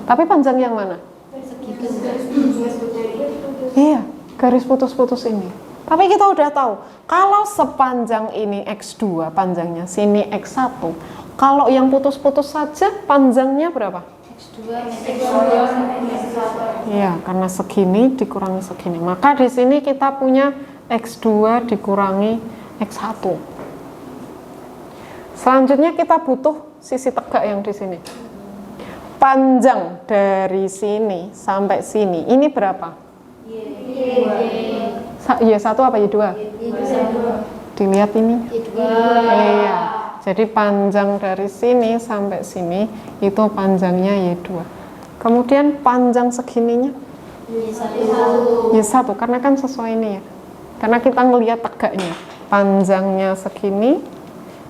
Tapi panjang yang mana? Iya, garis putus-putus ini. Tapi kita udah tahu, kalau sepanjang ini X2, panjangnya sini X1. Kalau yang putus-putus saja, panjangnya berapa? Iya, karena segini dikurangi segini. Maka di sini kita punya X2 dikurangi X1. Selanjutnya kita butuh sisi tegak yang di sini. Panjang dari sini sampai sini, ini berapa? Y1 apa Y2? Dilihat ini. Iya. Jadi panjang dari sini sampai sini itu panjangnya Y2. Kemudian panjang segininya Y1 karena kan sesuai ini ya. Karena kita ngelihat tegaknya. Panjangnya segini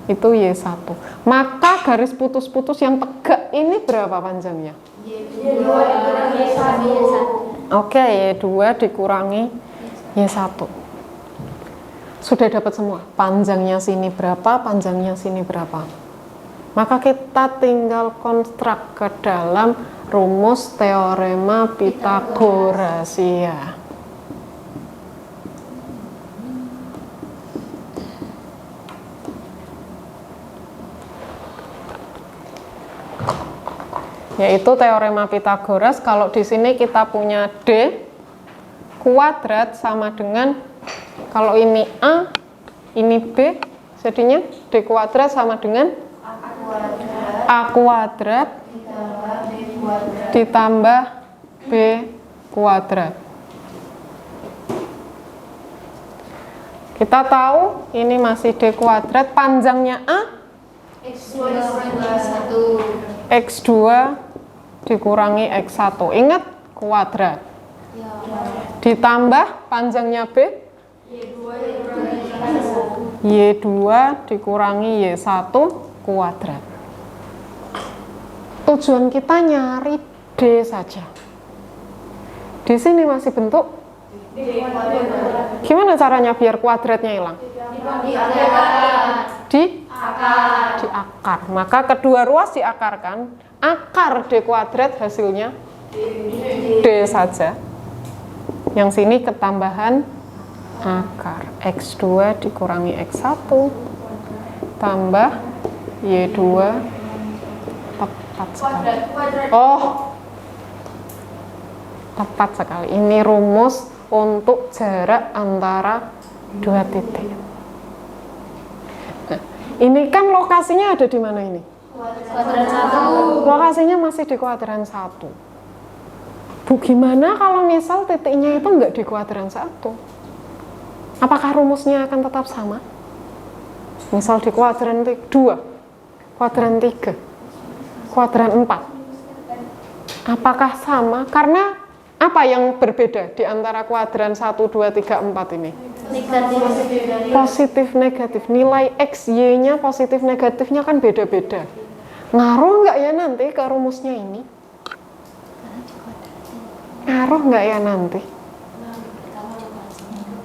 itu Y1. Maka garis putus-putus yang tegak ini berapa panjangnya? Oke, Y2 dikurangi Y1. Sudah dapat semua. Panjangnya sini berapa, panjangnya sini berapa. Maka kita tinggal konstruk ke dalam rumus teorema Pythagorasia. Yaitu teorema Pythagoras. Kalau di sini kita punya D kuadrat sama dengan, kalau ini A, ini B, jadinya D kuadrat sama dengan A kuadrat ditambah B kuadrat. Kita tahu ini masih D kuadrat, panjangnya A X2 dikurangi X1. Ingat kuadrat. Ditambah panjangnya B Y2 dikurangi Y1 kuadrat. Tujuan kita nyari D saja. Di sini masih bentuk gimana caranya biar kuadratnya hilang? Di akar. Maka kedua ruas diakarkan. Akar D kuadrat hasilnya D saja. Yang sini ketambahan akar. X2 dikurangi X1 tambah Y2. Tepat sekali. Oh, tepat sekali. Ini rumus untuk jarak antara dua titik. Nah, ini kan lokasinya ada di mana ini? Kuadran 1. Lokasinya masih di kuadran 1. Bu, gimana kalau misal titiknya itu enggak di kuadran 1? Apakah rumusnya akan tetap sama? Misal di kuadran 2, kuadran 3, kuadran 4. Apakah sama? Karena apa yang berbeda di antara kuadran 1, 2, 3, 4 ini? Positif, negatif. Nilai X, Y-nya positif, negatifnya kan beda-beda. Ngaruh nggak ya nanti ke rumusnya ini? Ngaruh nggak ya nanti?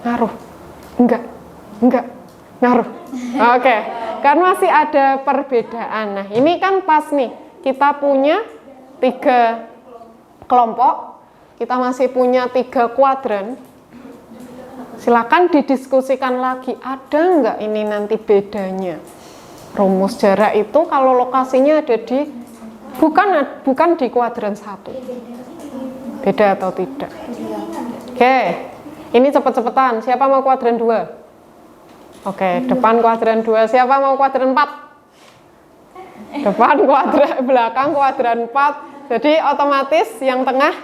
Ngaruh? Enggak? Ngaruh? Oke, kan masih ada perbedaan. Nah, ini kan pas nih, kita punya 3 kelompok, kita masih punya 3 kuadran. Silakan didiskusikan lagi, ada nggak ini nanti bedanya? Rumus jarak itu kalau lokasinya ada di bukan di kuadran 1. Beda atau tidak? Oke, ini cepet-cepetan. Siapa mau kuadran 2? Oke, depan kuadran 2. Siapa mau kuadran 4? Depan kuadran, belakang kuadran 4. Jadi otomatis yang tengah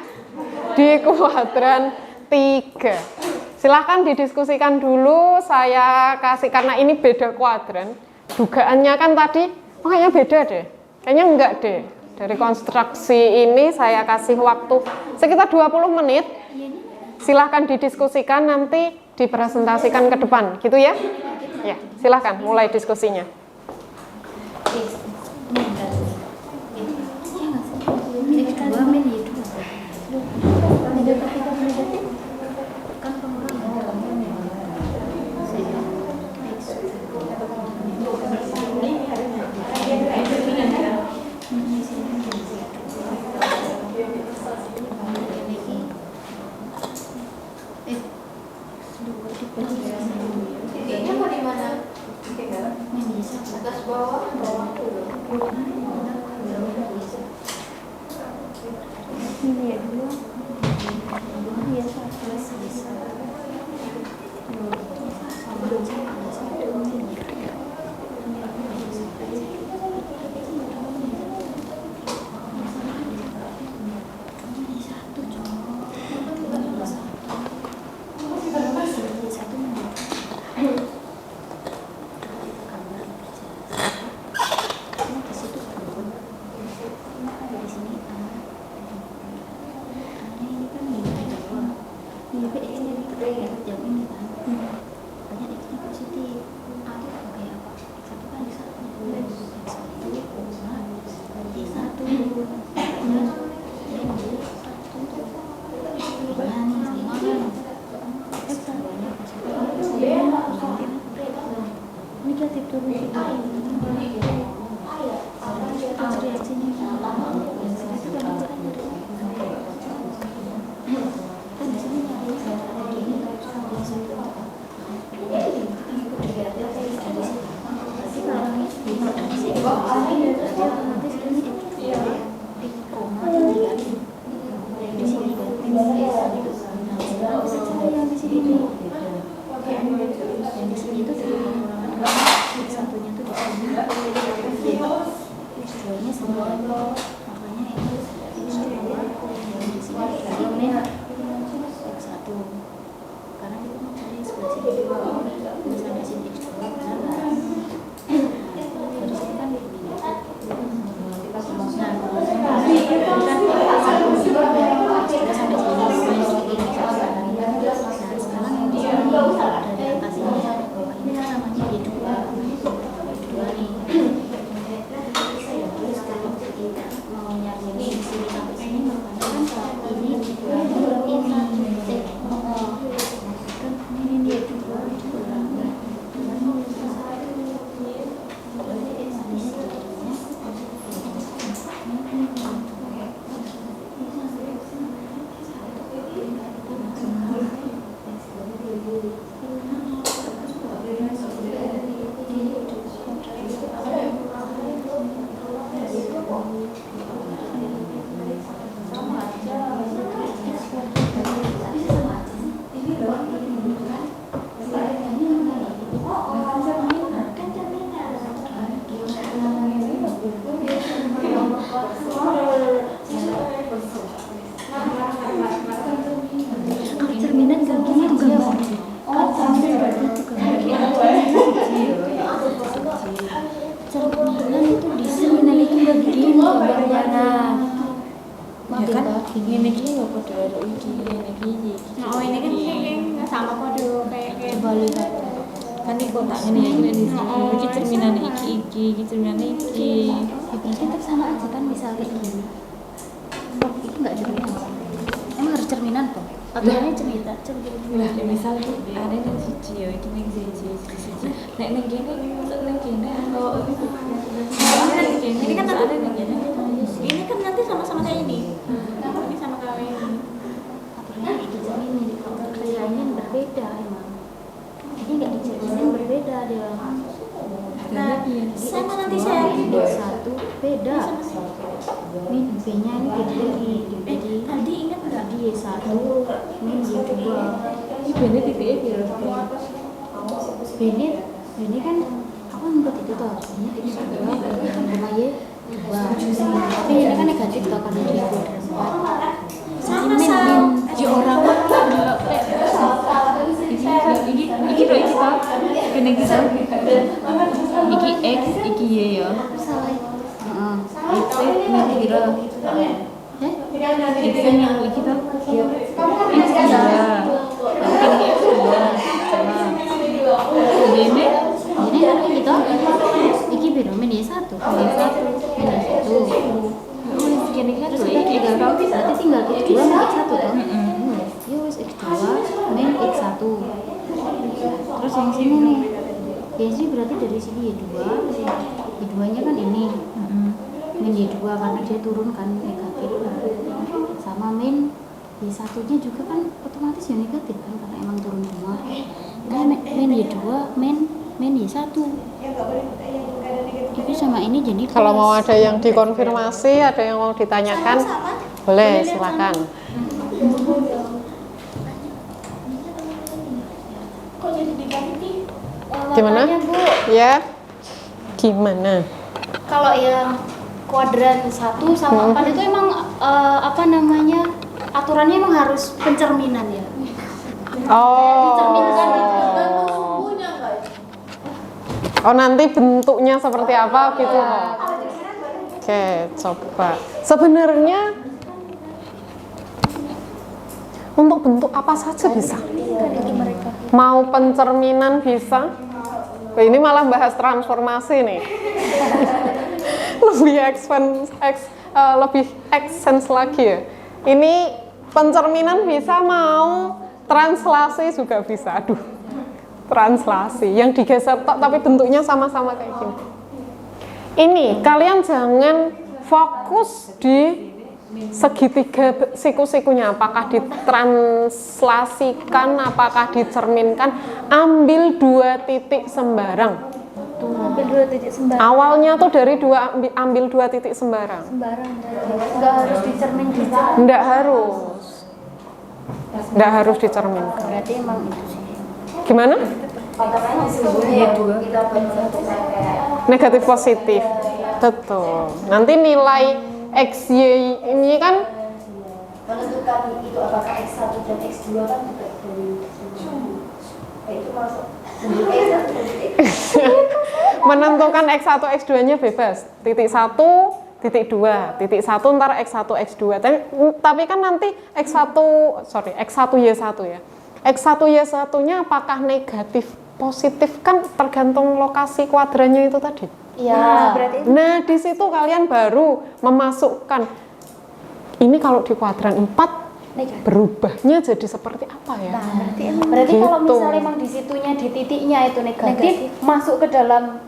di kuadran 3. Silahkan didiskusikan dulu. Saya kasih, karena ini beda kuadran. Dugaannya kan tadi, oh kayaknya beda deh. Kayaknya enggak deh. Dari konstruksi ini saya kasih waktu sekitar 20 menit. Silahkan didiskusikan, nanti dipresentasikan ke depan, gitu ya? Ya, silahkan mulai diskusinya. Negatif turun gitu. Ini kan aku nuntut itu toh, ini X2 sama Y 2. Tapi ini kan negatif toh karena dia kuadrat 4. Sama-sama. Ya orang iki toh. Kene iki toh. Iki X, iki Y ya. Salah. Heeh. X min piro? X yang iki toh. X2. Kene X2. Ini kan gitu. Iki biro min Y1. Kene kan Berarti tinggal X2 min X1 toh. Yo wis X2 min X1. Terus yang sini nih. Yang sini berarti dari sini Y2. Y2-nya kan ini. Min Y2 karena dia turun kan negatif. Sama min Y1-nya juga kan otomatis ya negatif kan karena emang turun semua. Nah, min Y2 min Y1. Itu sama ini jadi Kalau mau ada yang dikonfirmasi, ada yang mau ditanyakan, boleh silakan. Gimana? Bu, Ya, gimana? kalau yang kuadran 1 sama 4 itu emang apa namanya aturannya emang harus pencerminan ya. Dicerminkan gitu. Oh, nanti bentuknya seperti apa gitu. Oke, coba. Sebenarnya untuk bentuk apa saja bisa. Mau pencerminan bisa, Ini malah bahas transformasi nih. Lebih lebih extens lagi ya. Ini pencerminan bisa, mau translasi juga bisa. Aduh, translasi yang digeser tapi bentuknya sama-sama kayak gini. Ini kalian jangan fokus di segitiga siku-sikunya, apakah ditranslasikan, apakah dicerminkan. Ambil 2 titik sembarang. Tuh, ambil 2 titik sembarang. Awalnya tuh dari ambil 2 titik sembarang. Sembarang, nggak harus dicerminkan. Nggak harus dicerminkan. Berarti emang itu sih. Gimana? Iya, 2. Negatif positif. Betul. Nanti nilai XY ini kan menentukan itu apakah X1 dan X2 kan juga dari itu masuk menentukan X1 X2 nya bebas. Titik 1, titik 2, titik 1 ntar X1 X2. Tapi kan nanti X1Y1 ya. X1Y1 nya apakah negatif positif kan tergantung lokasi kuadrannya itu tadi. Iya, berarti Nah, di situ kalian baru memasukkan ini kalau di kuadran 4 negatif. berubahnya jadi seperti apa ya? Berarti kalau Gitu. misalnya emang di situnya di titiknya itu negatif, masuk ke dalam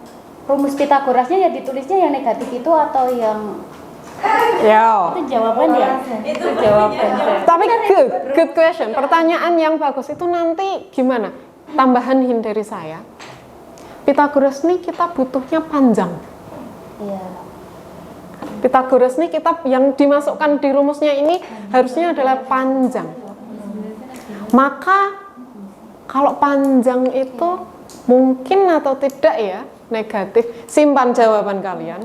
rumus Pitagorasnya ya ditulisnya yang negatif itu atau yang Ya. itu jawaban ya? Itu jawaban. Tapi good question. Pertanyaan yang bagus itu nanti gimana? Tambahan hint dari saya. Pitagoras nih kita butuhnya panjang. Iya. Pitagoras nih kita yang dimasukkan di rumusnya ini harusnya adalah panjang. Maka kalau panjang itu mungkin atau tidak ya negatif. Simpan jawaban kalian.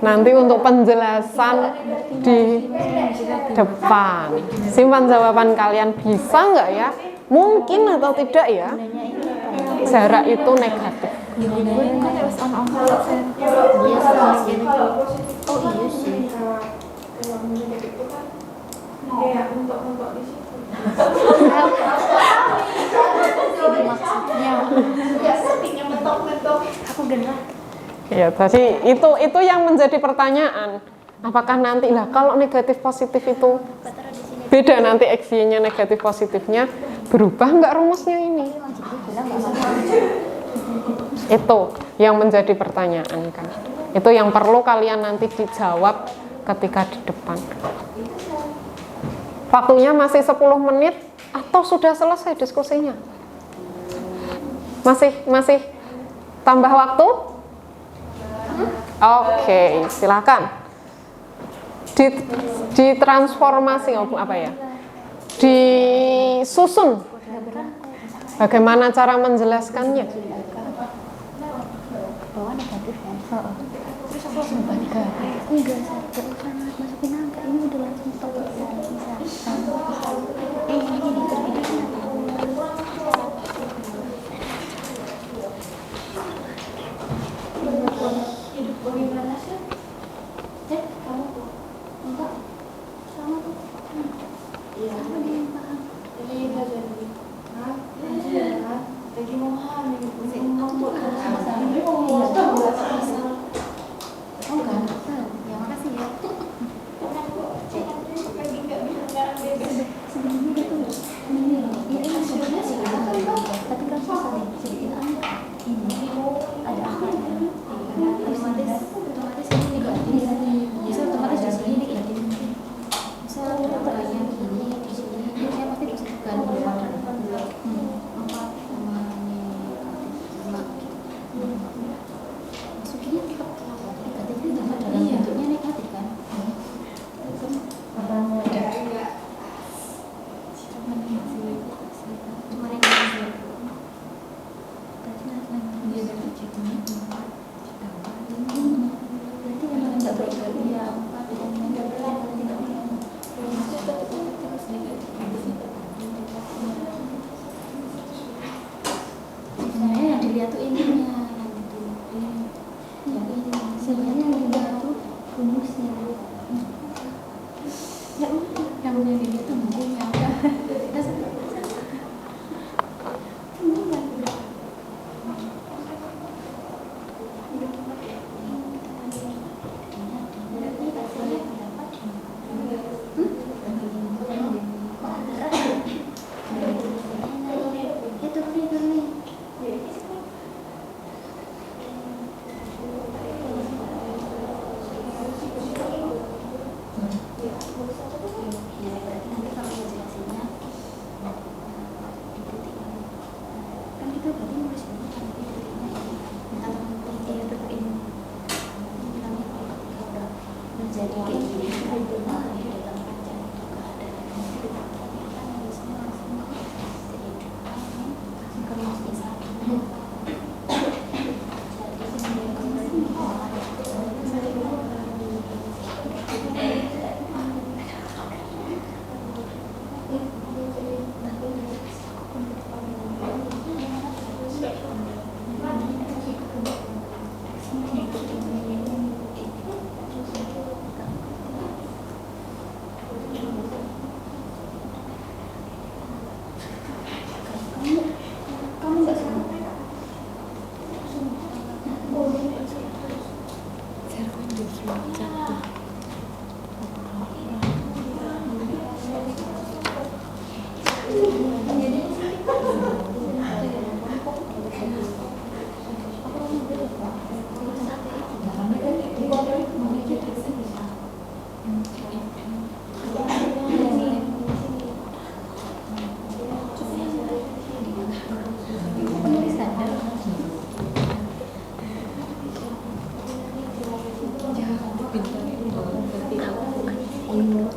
Nanti untuk penjelasan di depan. Simpan jawaban kalian, bisa nggak ya? Mungkin atau tidak ya? Jarak itu negatif. Iya sih. Aku general. Ya, tadi itu yang menjadi pertanyaan. Apakah nanti lah kalau negatif positif itu beda nanti XY-nya negatif positifnya berubah nggak rumusnya ini? Itu yang menjadi pertanyaan kan. Itu yang perlu kalian nanti dijawab ketika di depan. Waktunya masih 10 menit atau sudah selesai diskusinya? Masih tambah waktu? Oke, silakan. Ditransformasi apa ya? Disusun. Bagaimana cara menjelaskannya? Bawah negatif kan? Terus aku langsung balik. Enggak, masukin angka ini udah langsung stop. Bisa. Ini terpilih.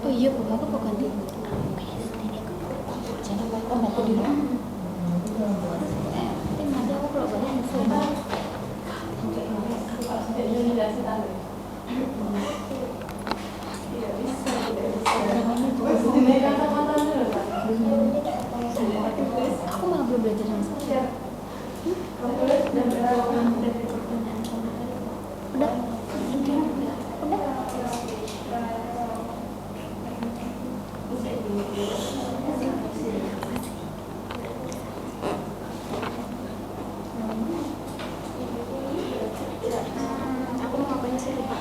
Oh iya, bukan aku kok ganti. Jangan lupa ganti dulu. Nanti aku kalau balik nyusul. Aku malah belum belajar sama sekali. Udah. Aku mau ngapain sih lupa.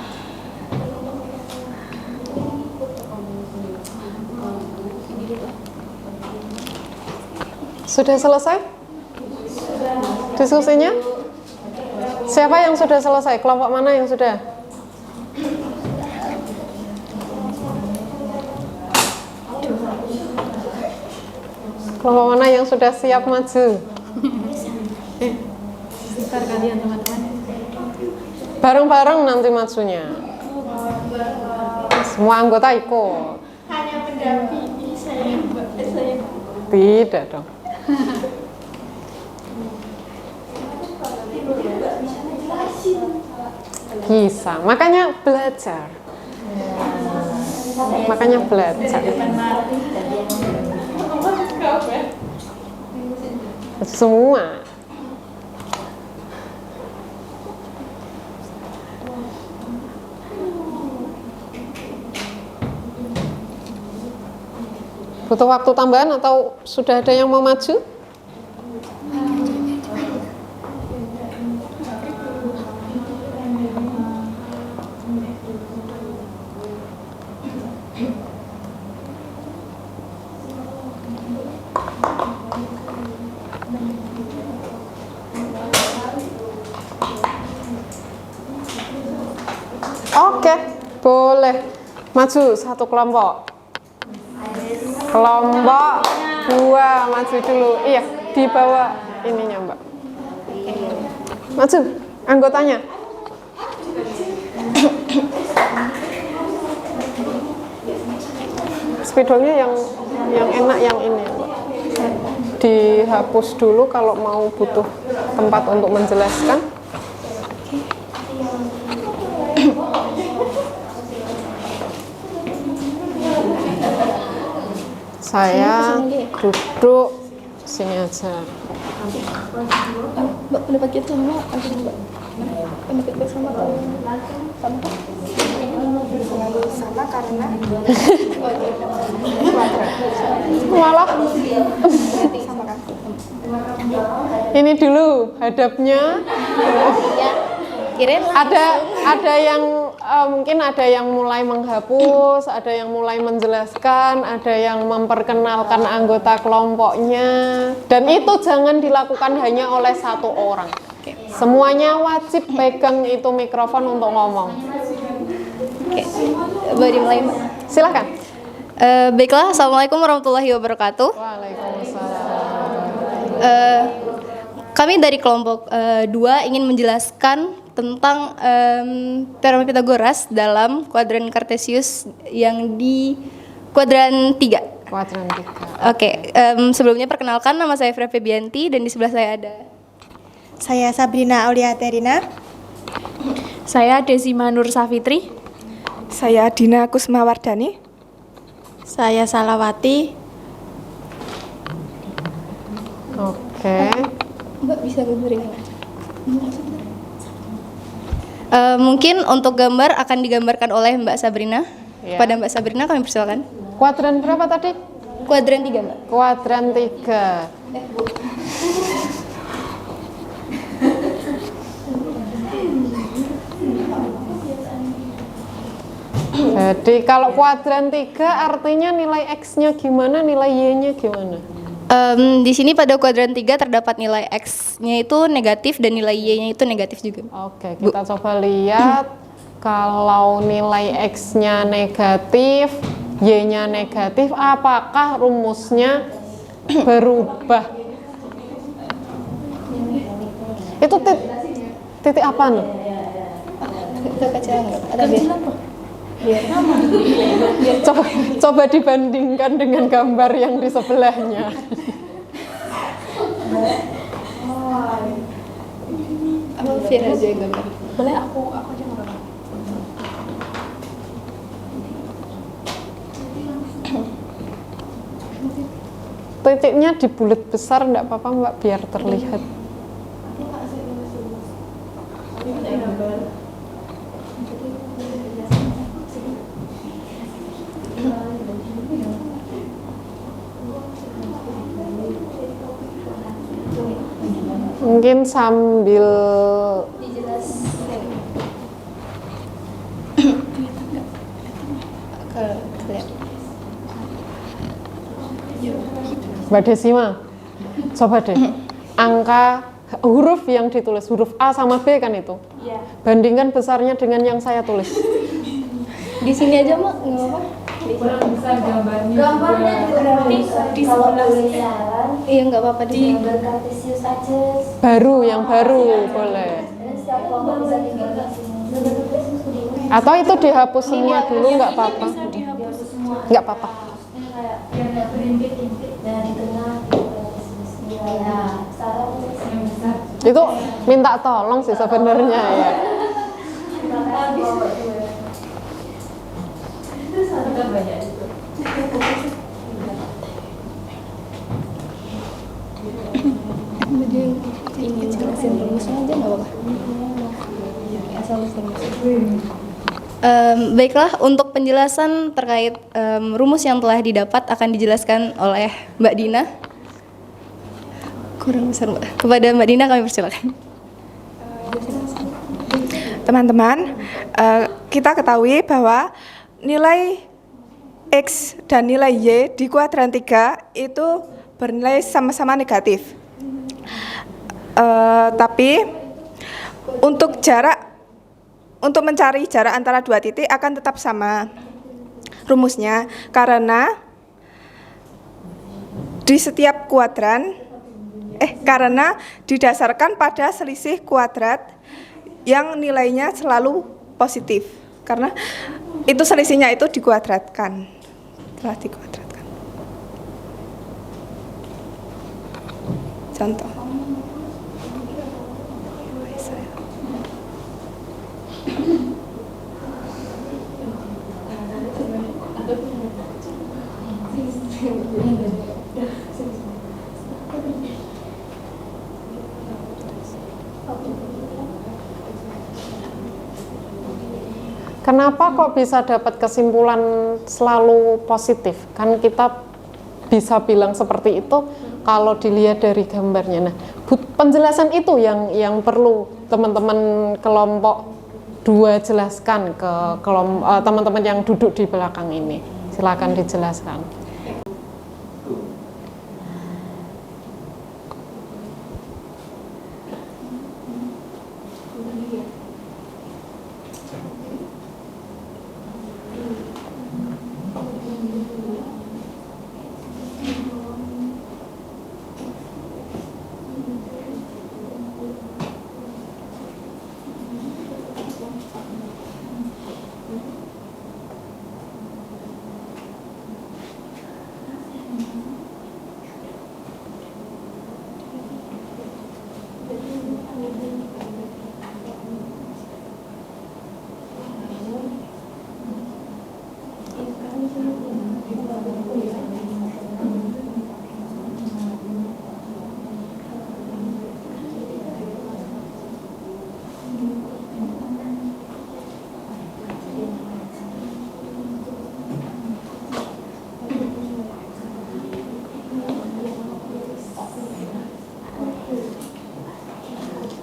Sudah selesai diskusinya? Siapa yang sudah selesai? Kelompok mana yang sudah? Kelompok mana yang sudah siap maju? Sebentar kalian teman-teman. Bareng-bareng nanti majunya. Semua anggota ikut. Hanya mendampingi saya. Tidak dong. Bisa, makanya belajar. Makanya belajar. Semua. Butuh waktu tambahan atau sudah ada yang mau maju? Oke, boleh. Maju satu kelompok. Kelompok 2 maju dulu. Iya, di bawah ininya, Mbak. Maju, anggotanya. Spidolnya yang enak yang ini, Mbak. Dihapus dulu kalau mau butuh tempat untuk menjelaskan. Saya duduk sini aja. Mbak, pendapat kita sama Mbak. Pendapat kita sama sama karena Malah sama kan. ini dulu hadapnya. Kirain Ada yang mungkin ada yang mulai menghapus, ada yang mulai menjelaskan, ada yang memperkenalkan anggota kelompoknya. Dan itu jangan dilakukan hanya oleh satu orang. Semuanya wajib pegang itu mikrofon untuk ngomong. Oke, boleh dimulai Mbak. Silakan. Baiklah, Assalamualaikum warahmatullahi wabarakatuh. Waalaikumsalam. Kami dari kelompok 2 ingin menjelaskan tentang teorema Pythagoras dalam kuadran Cartesius yang di kuadran 3. Kuadran 3. Oke, sebelumnya perkenalkan, nama saya Freya Febianti dan di sebelah saya ada Saya Sabrina Aulia Terina. Saya Desima Nur Safitri. Saya Dina Kusmawardani. saya Salawati. Oke. Mbak bisa gambarin aja. Mungkin untuk gambar akan digambarkan oleh Mbak Sabrina. Ya. Pada Mbak Sabrina kami persilakan. Kuadran berapa tadi? Kuadran 3, Mbak. Kuadran 3. Jadi kalau kuadran 3 artinya nilai X-nya gimana, nilai Y-nya gimana? Di sini pada kuadran 3 terdapat nilai X-nya itu negatif dan nilai Y-nya itu negatif juga. Oke, kita coba lihat. Kalau nilai X-nya negatif, Y-nya negatif, apakah rumusnya berubah? Itu titik apa nih? Coba dibandingkan dengan gambar yang di sebelahnya. Apa Fir aja yang gambar? Boleh aku aja nggak apa-apa. Titiknya di bulat besar enggak apa-apa Mbak, biar terlihat. Mungkin sambil Mbak Desima, coba deh angka huruf yang ditulis, huruf A sama B kan itu? Iya. Bandingkan besarnya dengan yang saya tulis. Di sini aja Mak, nggak apa-apa. Kurang besar gambarnya. Gambarnya juga bisa di kalau sebelah boleh sini. saran Iya nggak apa-apa di sini. gambar kartesius aja. Yang baru boleh. Dan setiap kelompok bisa tinggal di sini. Atau itu dihapus semua dulu, nggak apa-apa. Dihapus semua. Nggak apa-apa. Maksudnya kayak berimpit-impit dan di tengah kartesius. Ya, sekarang Yang besar. Itu minta tolong sih sebenarnya ya. Kita banyak itu. Ingin jelasin rumusnya aja nggak apa-apa. Asal baiklah, untuk penjelasan terkait rumus yang telah didapat akan dijelaskan oleh Mbak Dina. Kurang besar Mbak. Kepada Mbak Dina kami persilakan. Teman-teman, kita ketahui bahwa nilai X dan nilai Y di kuadran 3 itu bernilai sama-sama negatif. Tapi untuk mencari jarak antara dua titik akan tetap sama rumusnya, karena di setiap kuadran karena didasarkan pada selisih kuadrat yang nilainya selalu positif, karena itu selisihnya itu dikuadratkan, telah dikuadratkan. Contoh. Kenapa kok bisa dapat kesimpulan selalu positif? Kan kita bisa bilang seperti itu kalau dilihat dari gambarnya. Nah, penjelasan itu yang perlu teman-teman kelompok 2 jelaskan ke teman-teman yang duduk di belakang ini. Silakan dijelaskan.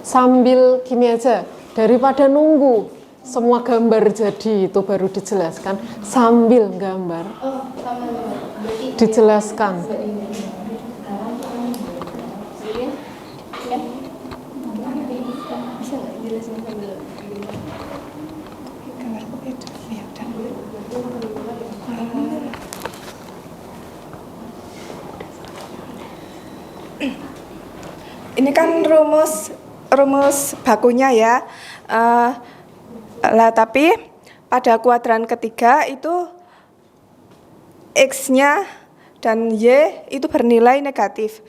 Sambil gini aja, daripada nunggu semua gambar jadi itu baru dijelaskan sambil gambar dijelaskan. Ini kan rumus bakunya ya. Lah tapi pada kuadran ketiga itu X-nya dan Y itu bernilai negatif.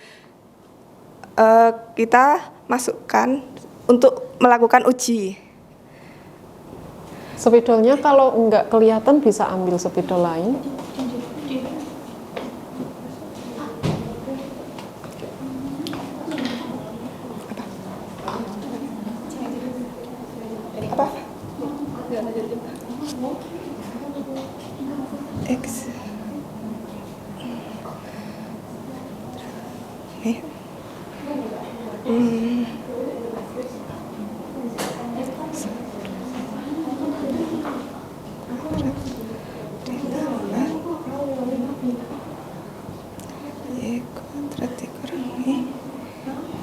Kita masukkan untuk melakukan uji. Spidolnya kalau nggak kelihatan bisa ambil spidol lain. Apa? X. Nih. Y kuadrat dikurangi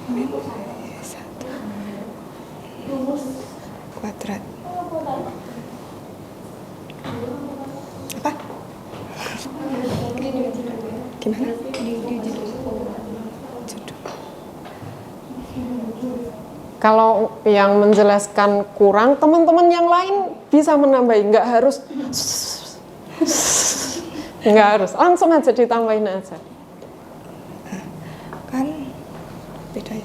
min Y1 kuadrat. Apa? Gimana? Kalau yang menjelaskan kurang, teman-teman yang lain bisa menambahin, nggak harus langsung aja ditambahin aja. Kan beda ya.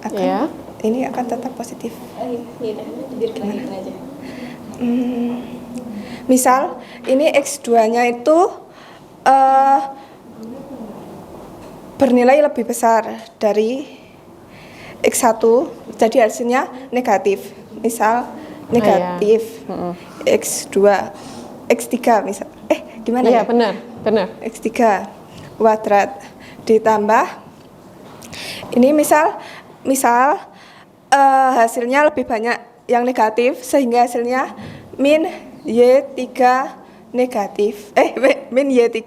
Akan, Ya. ini akan tetap positif. Misal ini X2-nya itu bernilai lebih besar dari X1, jadi hasilnya negatif. Misal negatif X2, X3 misal. Gimana Iya, ya? benar. X3 kuadrat ditambah ini misal hasilnya lebih banyak yang negatif sehingga hasilnya min Y3 negatif. Min Y3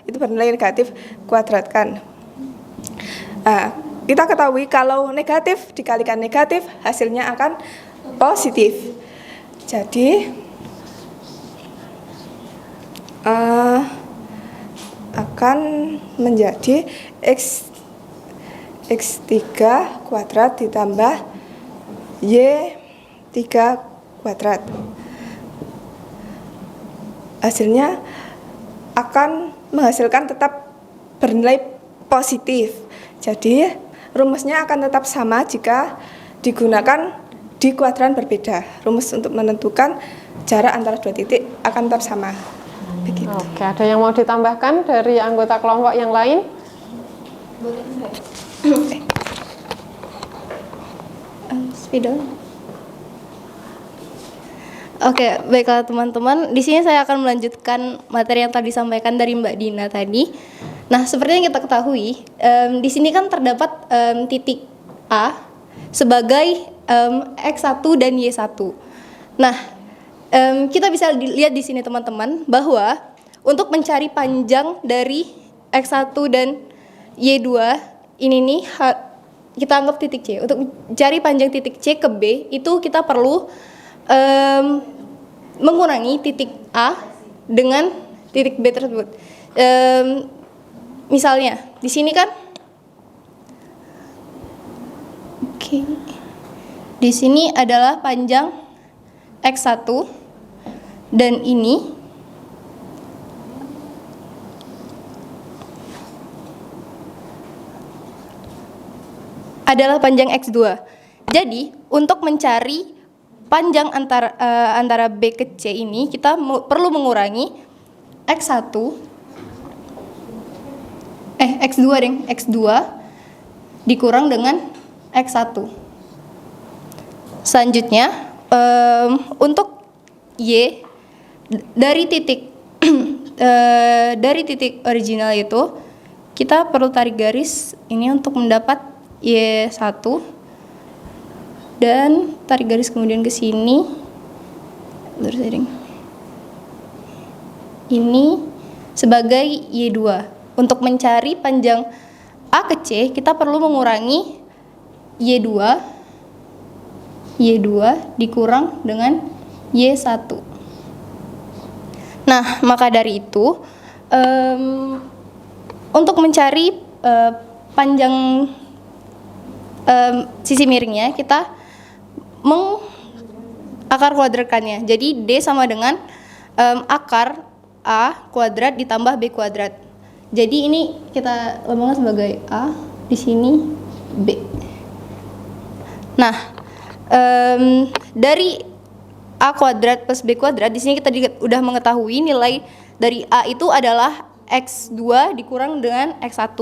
itu bernilai negatif, kuadratkan. Nah, kita ketahui kalau negatif dikalikan negatif hasilnya akan positif. Jadi akan menjadi X3 kuadrat ditambah Y3 kuadrat. Hasilnya akan menghasilkan tetap bernilai positif. Jadi rumusnya akan tetap sama jika digunakan di kuadran berbeda. Rumus untuk menentukan jarak antara dua titik akan tetap sama. Begitu. Oke, ada yang mau ditambahkan dari anggota kelompok yang lain? Spidol. Oke, baiklah teman-teman. Di sini saya akan melanjutkan materi yang tadi disampaikan dari Mbak Dina tadi. Nah, seperti yang kita ketahui, di sini kan terdapat titik A sebagai X1 dan Y1. Nah, kita bisa lihat di sini teman-teman bahwa untuk mencari panjang dari X1 dan Y2 ini nih kita anggap titik C. Untuk mencari panjang titik C ke B itu kita perlu mengurangi titik A dengan titik B tersebut. Misalnya di sini kan, di sini adalah panjang X1 dan ini adalah panjang X2. Jadi untuk mencari panjang antara B ke C ini kita perlu mengurangi X1 X2 X2 dikurang dengan X1. Selanjutnya untuk Y dari titik dari titik original itu kita perlu tarik garis ini untuk mendapat Y1 dan tarik garis kemudian ke sini. Ini sebagai Y2. Untuk mencari panjang A ke C, kita perlu mengurangi Y2 dikurang dengan Y1. Nah, maka dari itu, untuk mencari panjang sisi miringnya, kita mengakar kuadratkannya. Jadi D sama dengan akar A kuadrat ditambah B kuadrat. Jadi ini kita lambangkan sebagai A, di sini B. Nah, dari A kuadrat plus B kuadrat, di sini kita udah mengetahui nilai dari A itu adalah X2 dikurang dengan X1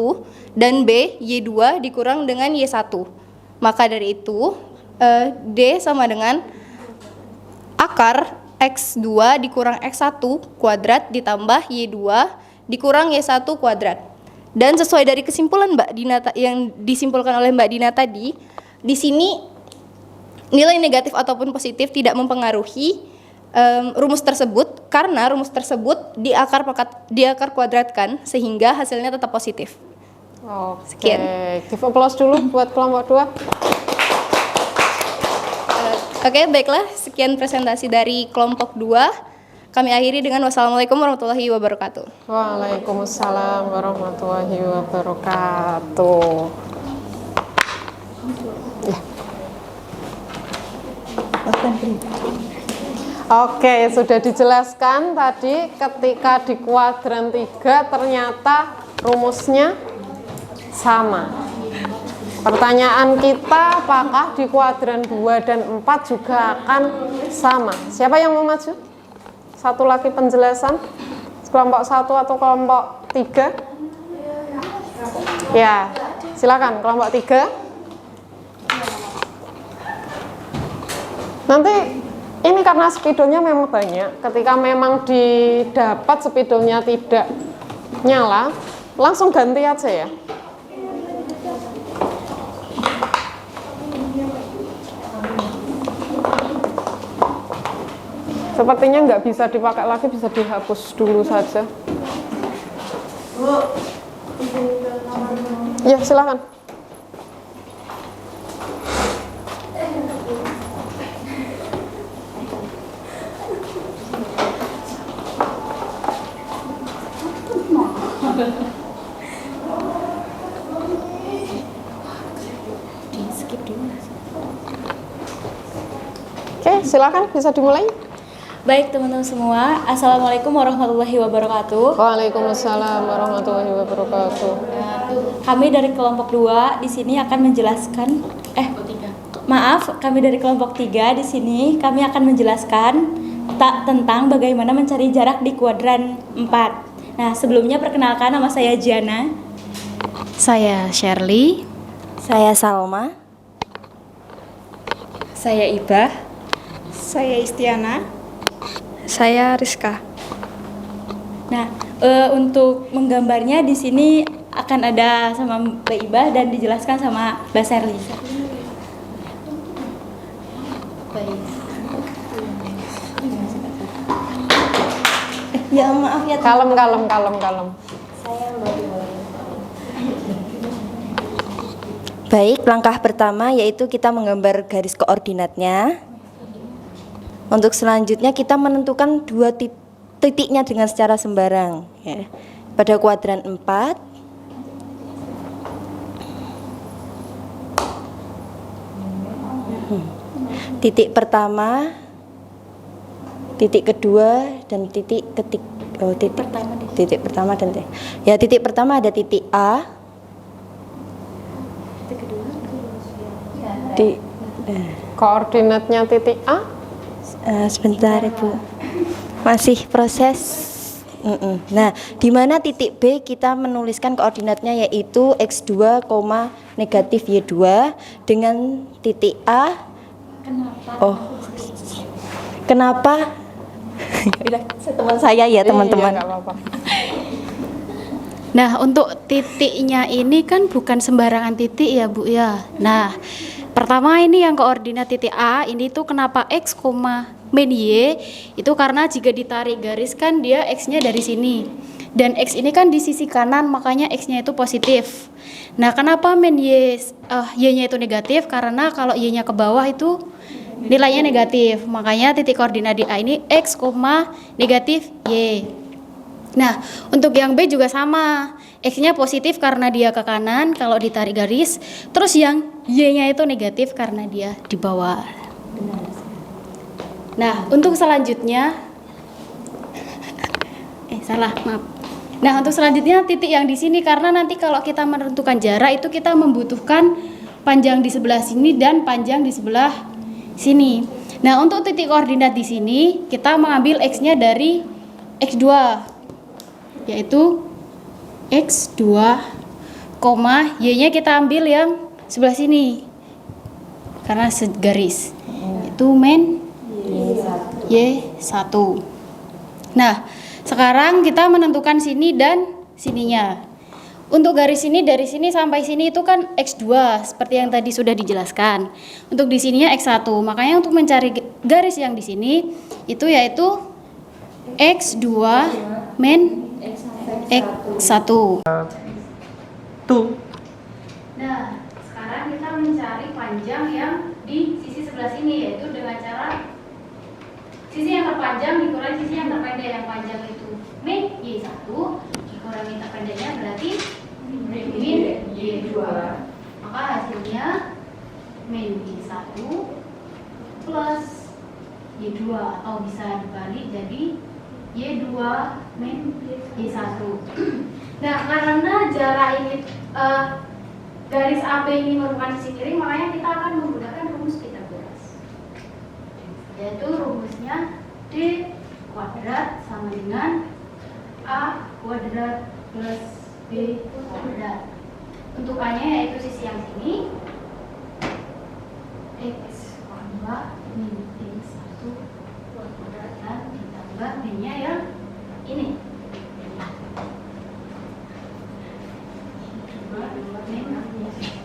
dan B, Y2 dikurang dengan Y1. Maka dari itu, D sama dengan akar X2 dikurang X1 kuadrat ditambah Y2 dikurang Y1 kuadrat. Dan sesuai dari kesimpulan Mbak Dina yang disimpulkan oleh Mbak Dina tadi, di sini nilai negatif ataupun positif tidak mempengaruhi rumus tersebut karena rumus tersebut diakar kuadratkan sehingga hasilnya tetap positif. Oke. Sekian. Give applause dulu buat kelompok 2. Oke, baiklah, sekian presentasi dari kelompok 2. Kami akhiri dengan wassalamualaikum warahmatullahi wabarakatuh. Waalaikumsalam warahmatullahi wabarakatuh. Ya. Oke, sudah dijelaskan tadi ketika di kuadran 3 ternyata rumusnya sama. Pertanyaan kita, apakah di kuadran 2 dan 4 juga akan sama? Siapa yang mau maju? Satu lagi penjelasan, kelompok 1 atau kelompok 3? Ya, silakan kelompok 3. Nanti ini karena spidolnya memang banyak, ketika memang didapat spidolnya tidak nyala, langsung ganti aja ya. Sepertinya nggak bisa dipakai lagi, bisa dihapus dulu saja. Ya, silakan. Oke, silakan bisa dimulai. Baik teman-teman semua, Assalamualaikum warahmatullahi wabarakatuh. Waalaikumsalam warahmatullahi wabarakatuh. Kami dari kelompok 2 di sini akan menjelaskan kami dari kelompok 3 di sini kami akan menjelaskan tentang bagaimana mencari jarak di kuadran 4. Nah, sebelumnya perkenalkan, nama saya Jana. Saya Shirley. Saya Salma. Saya Ibah. Saya Istiana. Saya Rizka. Nah, untuk menggambarnya di sini akan ada sama Mbak Ibah dan dijelaskan sama Mbak Shirley. Ya maaf ya. Kalem. Baik, langkah pertama yaitu kita menggambar garis koordinatnya. Untuk selanjutnya kita menentukan dua titiknya dengan secara sembarang ya. Pada kuadran 4 titik pertama, titik kedua dan titik pertama dan titik pertama ada titik A. Koordinatnya titik A? Sebentar Ibu, masih proses. Nah, di mana titik B kita menuliskan koordinatnya yaitu x2, negatif y2 dengan titik A. Kenapa? Teman saya ya teman-teman. Iya, nggak apa-apa. Nah, untuk titiknya ini kan bukan sembarangan titik ya, Bu ya. Nah, pertama ini yang koordinat titik A, ini tuh kenapa x, min y, itu karena jika ditarik garis kan dia x-nya dari sini. Dan x ini kan di sisi kanan, makanya x-nya itu positif. Nah, kenapa min y-nya itu negatif? Karena kalau y-nya ke bawah itu nilainya negatif. Makanya titik koordinat di A ini x, negatif y. Nah, untuk yang B juga sama. X-nya positif karena dia ke kanan kalau ditarik garis. Terus yang Y-nya itu negatif karena dia di bawah. Nah, untuk selanjutnya maaf. Nah, untuk selanjutnya titik yang di sini karena nanti kalau kita menentukan jarak itu kita membutuhkan panjang di sebelah sini dan panjang di sebelah sini. Nah, untuk titik koordinat di sini kita mengambil X-nya dari X2 yaitu X2, Y-nya kita ambil yang sebelah sini karena segaris itu min Y1. Nah, sekarang kita menentukan sini dan sininya. Untuk garis ini dari sini sampai sini itu kan X2 seperti yang tadi sudah dijelaskan. Untuk di sininya X1. Makanya untuk mencari garis yang di sini itu yaitu X2 min X1. Nah, sekarang kita mencari panjang yang di sisi sebelah sini yaitu dengan cara sisi yang terpanjang dikurangi sisi yang terpendek. Yang panjang itu min Y1 dikurangi terpendeknya berarti min Y2. Maka hasilnya min Y1 plus Y2 atau bisa dibalik jadi Y2 min Y1. Nah, karena jarak ini garis AB ini merupakan sisi kiri, makanya kita akan menggunakan rumus Pythagoras. Yaitu rumusnya D kuadrat sama dengan A kuadrat plus B kuadrat. Untukannya yaitu sisi yang sini X2 min X1 kuadrat dan ditambah min-nya yang ini.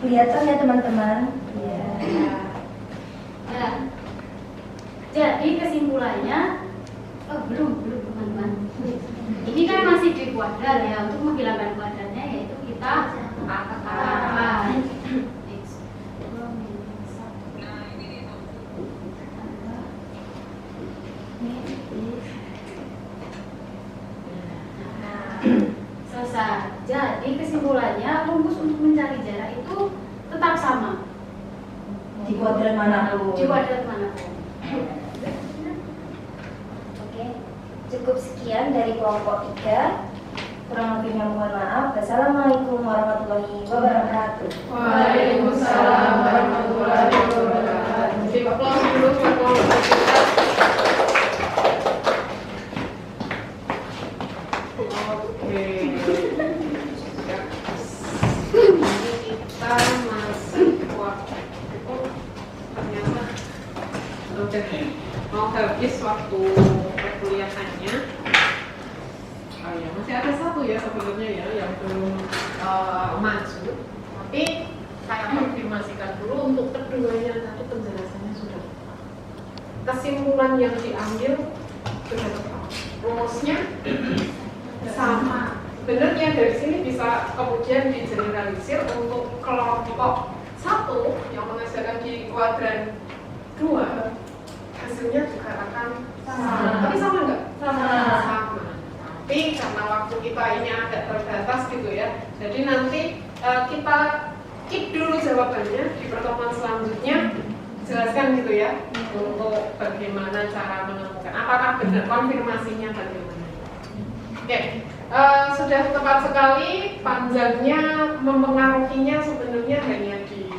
Kelihatan ya teman-teman? Ya. Nah, jadi kesimpulannya belum teman-teman. Ini kan masih di kuadrat ya. Untuk menghilangkan kuadratnya yaitu kita selesai. Jadi kesimpulannya rumus untuk mencari jarak itu tetap sama Di kuadrat manapun. Oke, cukup sekian dari kelompok 3. Kurang lebihnya mohon maaf. Wassalamualaikum warahmatullahi wabarakatuh. Waalaikumsalam warahmatullahi wabarakatuh. Jadi aplaus dulu buat kelompok kita. Oke. Kita masih waktu. Ternyata udah mau habis waktu perkuliahannya. Oh ya, masih ada satu ya sebenarnya ya yang belum maju. Tapi saya konfirmasikan dulu untuk keduanya tadi penjelasannya sudah tepat. Kesimpulan yang diambil sudah tepat. Rumusnya sama. Sebenarnya dari sini bisa kemudian digeneralisir untuk kelompok 1 yang menghasilkan di kuadran 2 hasilnya juga akan sama. Tapi sama nggak? Sama. Tapi karena waktu kita ini agak terbatas gitu ya, jadi nanti kita keep dulu jawabannya di pertemuan selanjutnya, jelaskan gitu ya untuk bagaimana cara menemukan apakah benar, konfirmasinya bagaimana. Oke, sudah tepat sekali. Panjangnya mempengaruhinya sebenarnya hanya di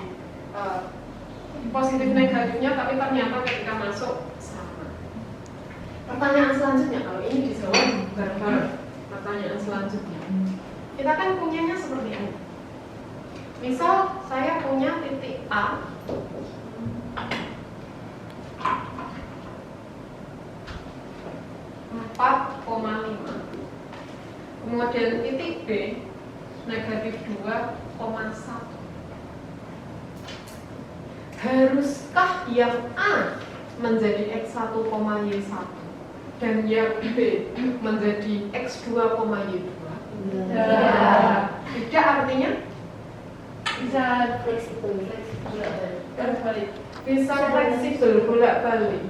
positif negatifnya, tapi ternyata ketika masuk sama. Pertanyaan selanjutnya, kalau ini dijawab bareng-bareng. Pertanyaan selanjutnya, kita kan punyanya seperti ini. Misal saya punya titik A, (4,5), kemudian titik B negatif 2,1. Haruskah yang A menjadi X1, Y1 dan yang B menjadi X2, Y2? Tidak, artinya Bisa fleksibel. bolak-balik. Bisa fleksibel bolak-balik.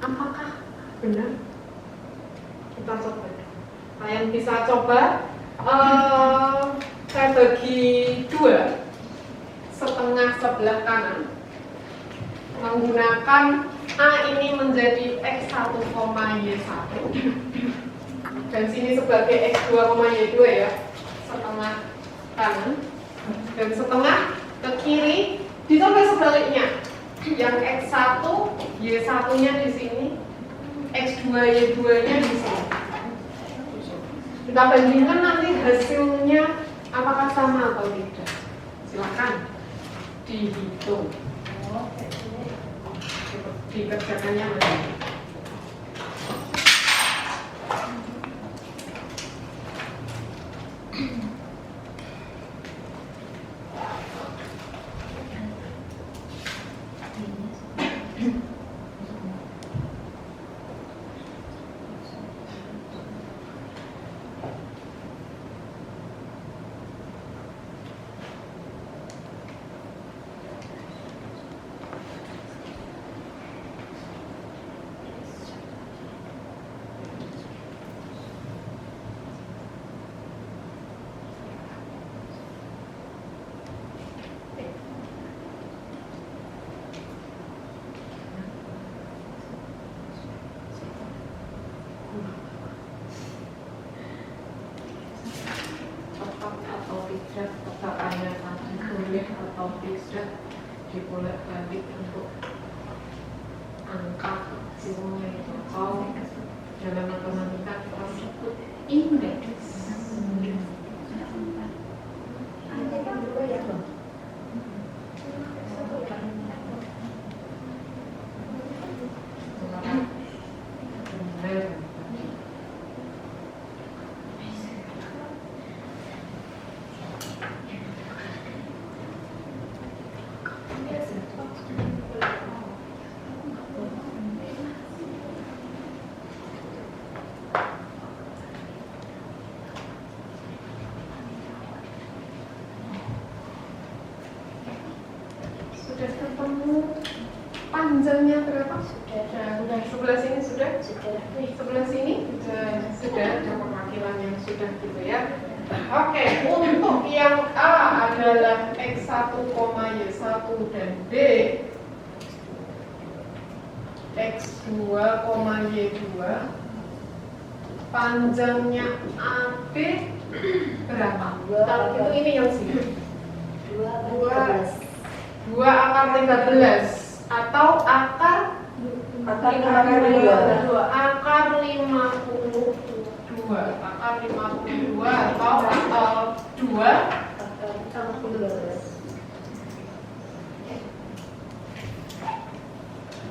Apakah benar? Kita coba. Kalian bisa coba. Saya bagi 2, setengah sebelah kanan, menggunakan A ini menjadi X1, Y1 dan sini sebagai X2, Y2 ya, setengah kanan, dan setengah ke kiri. Dicoba sebaliknya, yang X1, Y1 nya di sini, X2, Y2 nya di sini. Kita bandingkan nanti hasilnya apakah sama atau tidak. Silakan dihitung. Dikerjakannya nanti. Pertanyaannya boleh atau tidak dibolak-balik untuk angka kecilnya itu, atau dalam matematika kita sebut indeks. Sudah ketemu panjangnya berapa? Sudah. Sebelah sini sudah? Sebelah sini sudah ada perwakilan yang sudah gitu ya. Oke, untuk yang A adalah X1, Y1 dan B X2, Y2, panjangnya AB berapa? Kalau itu ini yang sini 2 akar 13 atau akar 52 akar 52 atau 2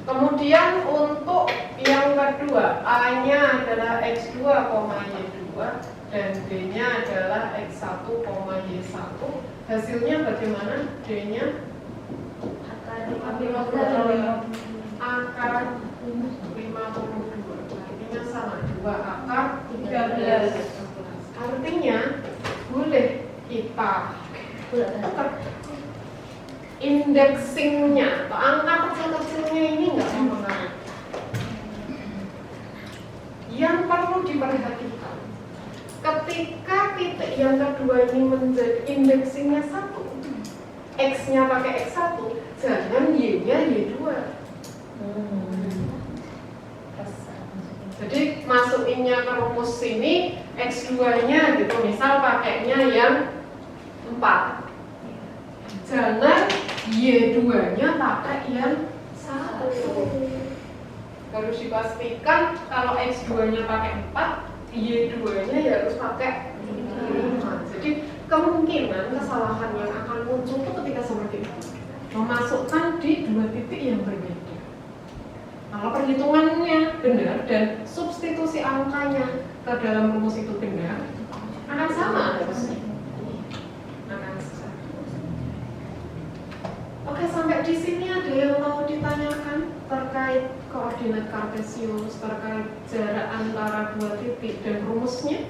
Kemudian untuk yang kedua, A-nya adalah X2, Y2 dan B-nya adalah X1, Y1. Hasilnya bagaimana? D-nya akar 52. Artinya sama, 2 akar 13. Artinya boleh kita indeksingnya atau angka kecil-kecilnya ini nggak mempengaruhi. Yang perlu diperhatikan, ketika titik yang kedua ini menjadi indeksingnya 1, X-nya pakai X1, jangan Y-nya Y2. Jadi masukinnya ke rumus sini, X2-nya gitu, misal pakainya yang 4. Jangan Y2-nya pakai yang 1. Harus dipastikan kalau X2-nya pakai 4, Y2-nya ya harus pakai 5. Jadi kemungkinan kesalahan yang akan muncul itu ketika seperti itu, memasukkan di 2 titik yang berbeda. Kalau perhitungannya benar dan substitusi angkanya ke dalam rumus itu benar, akan sama harusnya. Oke, sampai di sini ada yang mau ditanyakan terkait koordinat kartesius, terkait jarak antara 2 titik dan rumusnya?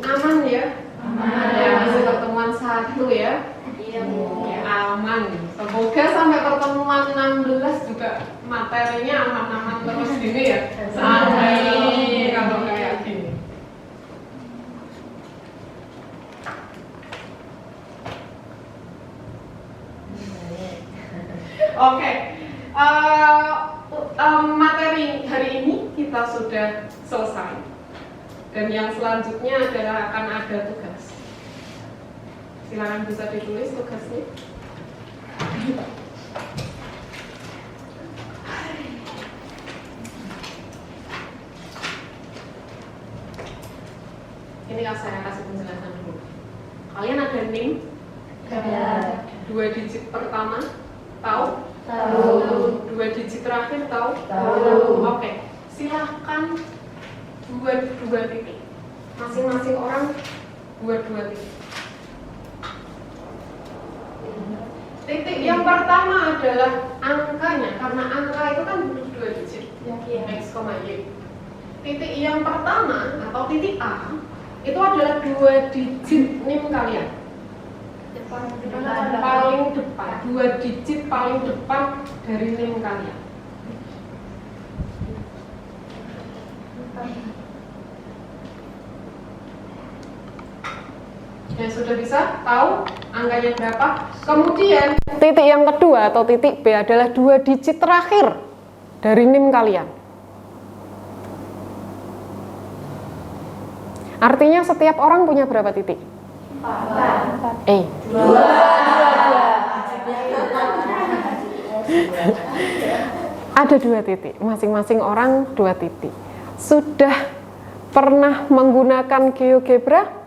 Aman ya? Aman ya, masih pertemuan 1 ya? Iya, ya, aman. Semoga sampai pertemuan 16 juga materinya aman-aman terus gini ya. Sampai kalau kayak gini. Oke, materi hari ini kita sudah selesai. Dan yang selanjutnya adalah akan ada tugas. Silakan bisa ditulis tugasnya. Ini saya kasih penjelasan dulu. Kalian ada NIM? Ada. 2 digit pertama? Tahu? Tahu. 2 digit terakhir tahu? Tahu. Oke, silahkan buat 2 titik. Masing-masing orang buat 2 titik. Titik yang pertama adalah angkanya, karena angka itu kan butuh 2 digit, X, Y. Titik yang pertama atau titik A itu adalah 2 digit NIM kalian. Paling depan, 2 digit paling depan dari NIM kalian. Ya, sudah bisa tahu angkanya berapa? Kemudian titik yang kedua atau titik B adalah 2 digit terakhir dari NIM kalian. Artinya setiap orang punya berapa titik? 4. Ada 2 titik, masing-masing orang 2 titik. Sudah pernah menggunakan GeoGebra?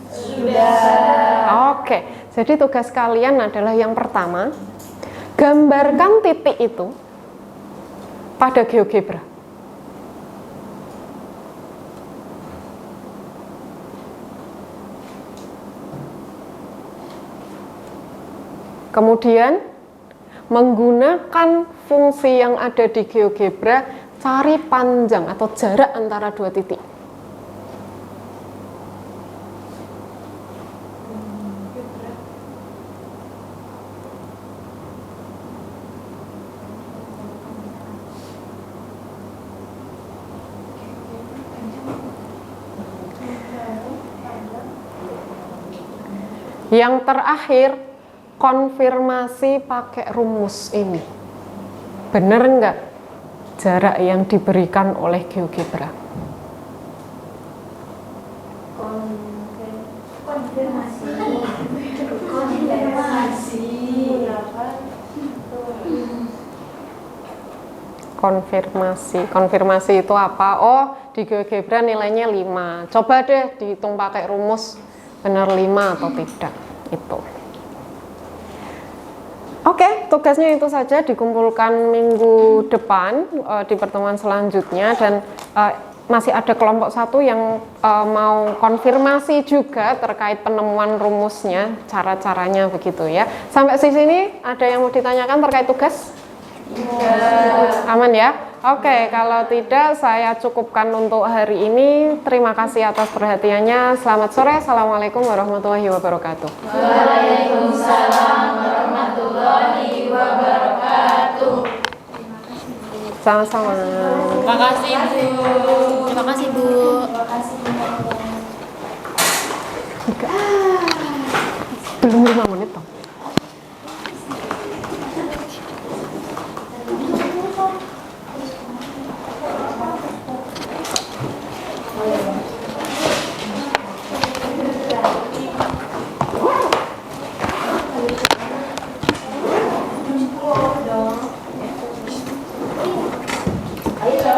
Sudah. Oke, jadi tugas kalian adalah yang pertama, gambarkan titik itu pada GeoGebra. Kemudian menggunakan fungsi yang ada di GeoGebra, cari panjang atau jarak antara 2 titik. Yang terakhir, konfirmasi pakai rumus ini. Benar enggak jarak yang diberikan oleh GeoGebra? Konfirmasi itu apa? Oh, di GeoGebra nilainya 5. Coba deh dihitung pakai rumus, benar 5 atau tidak. Itu. Oke, tugasnya itu saja, dikumpulkan minggu depan di pertemuan selanjutnya, dan masih ada kelompok 1 yang mau konfirmasi juga terkait penemuan rumusnya, cara-caranya begitu ya. Sampai di sini ada yang mau ditanyakan terkait tugas? Ya. Aman ya? Oke, kalau tidak saya cukupkan untuk hari ini. Terima kasih atas perhatiannya. Selamat sore. Assalamualaikum warahmatullahi wabarakatuh. Waalaikumsalam warahmatullahi wabarakatuh. Sama-sama. Terima kasih Bu. Terima kasih Bu. Belum 5 menit toh.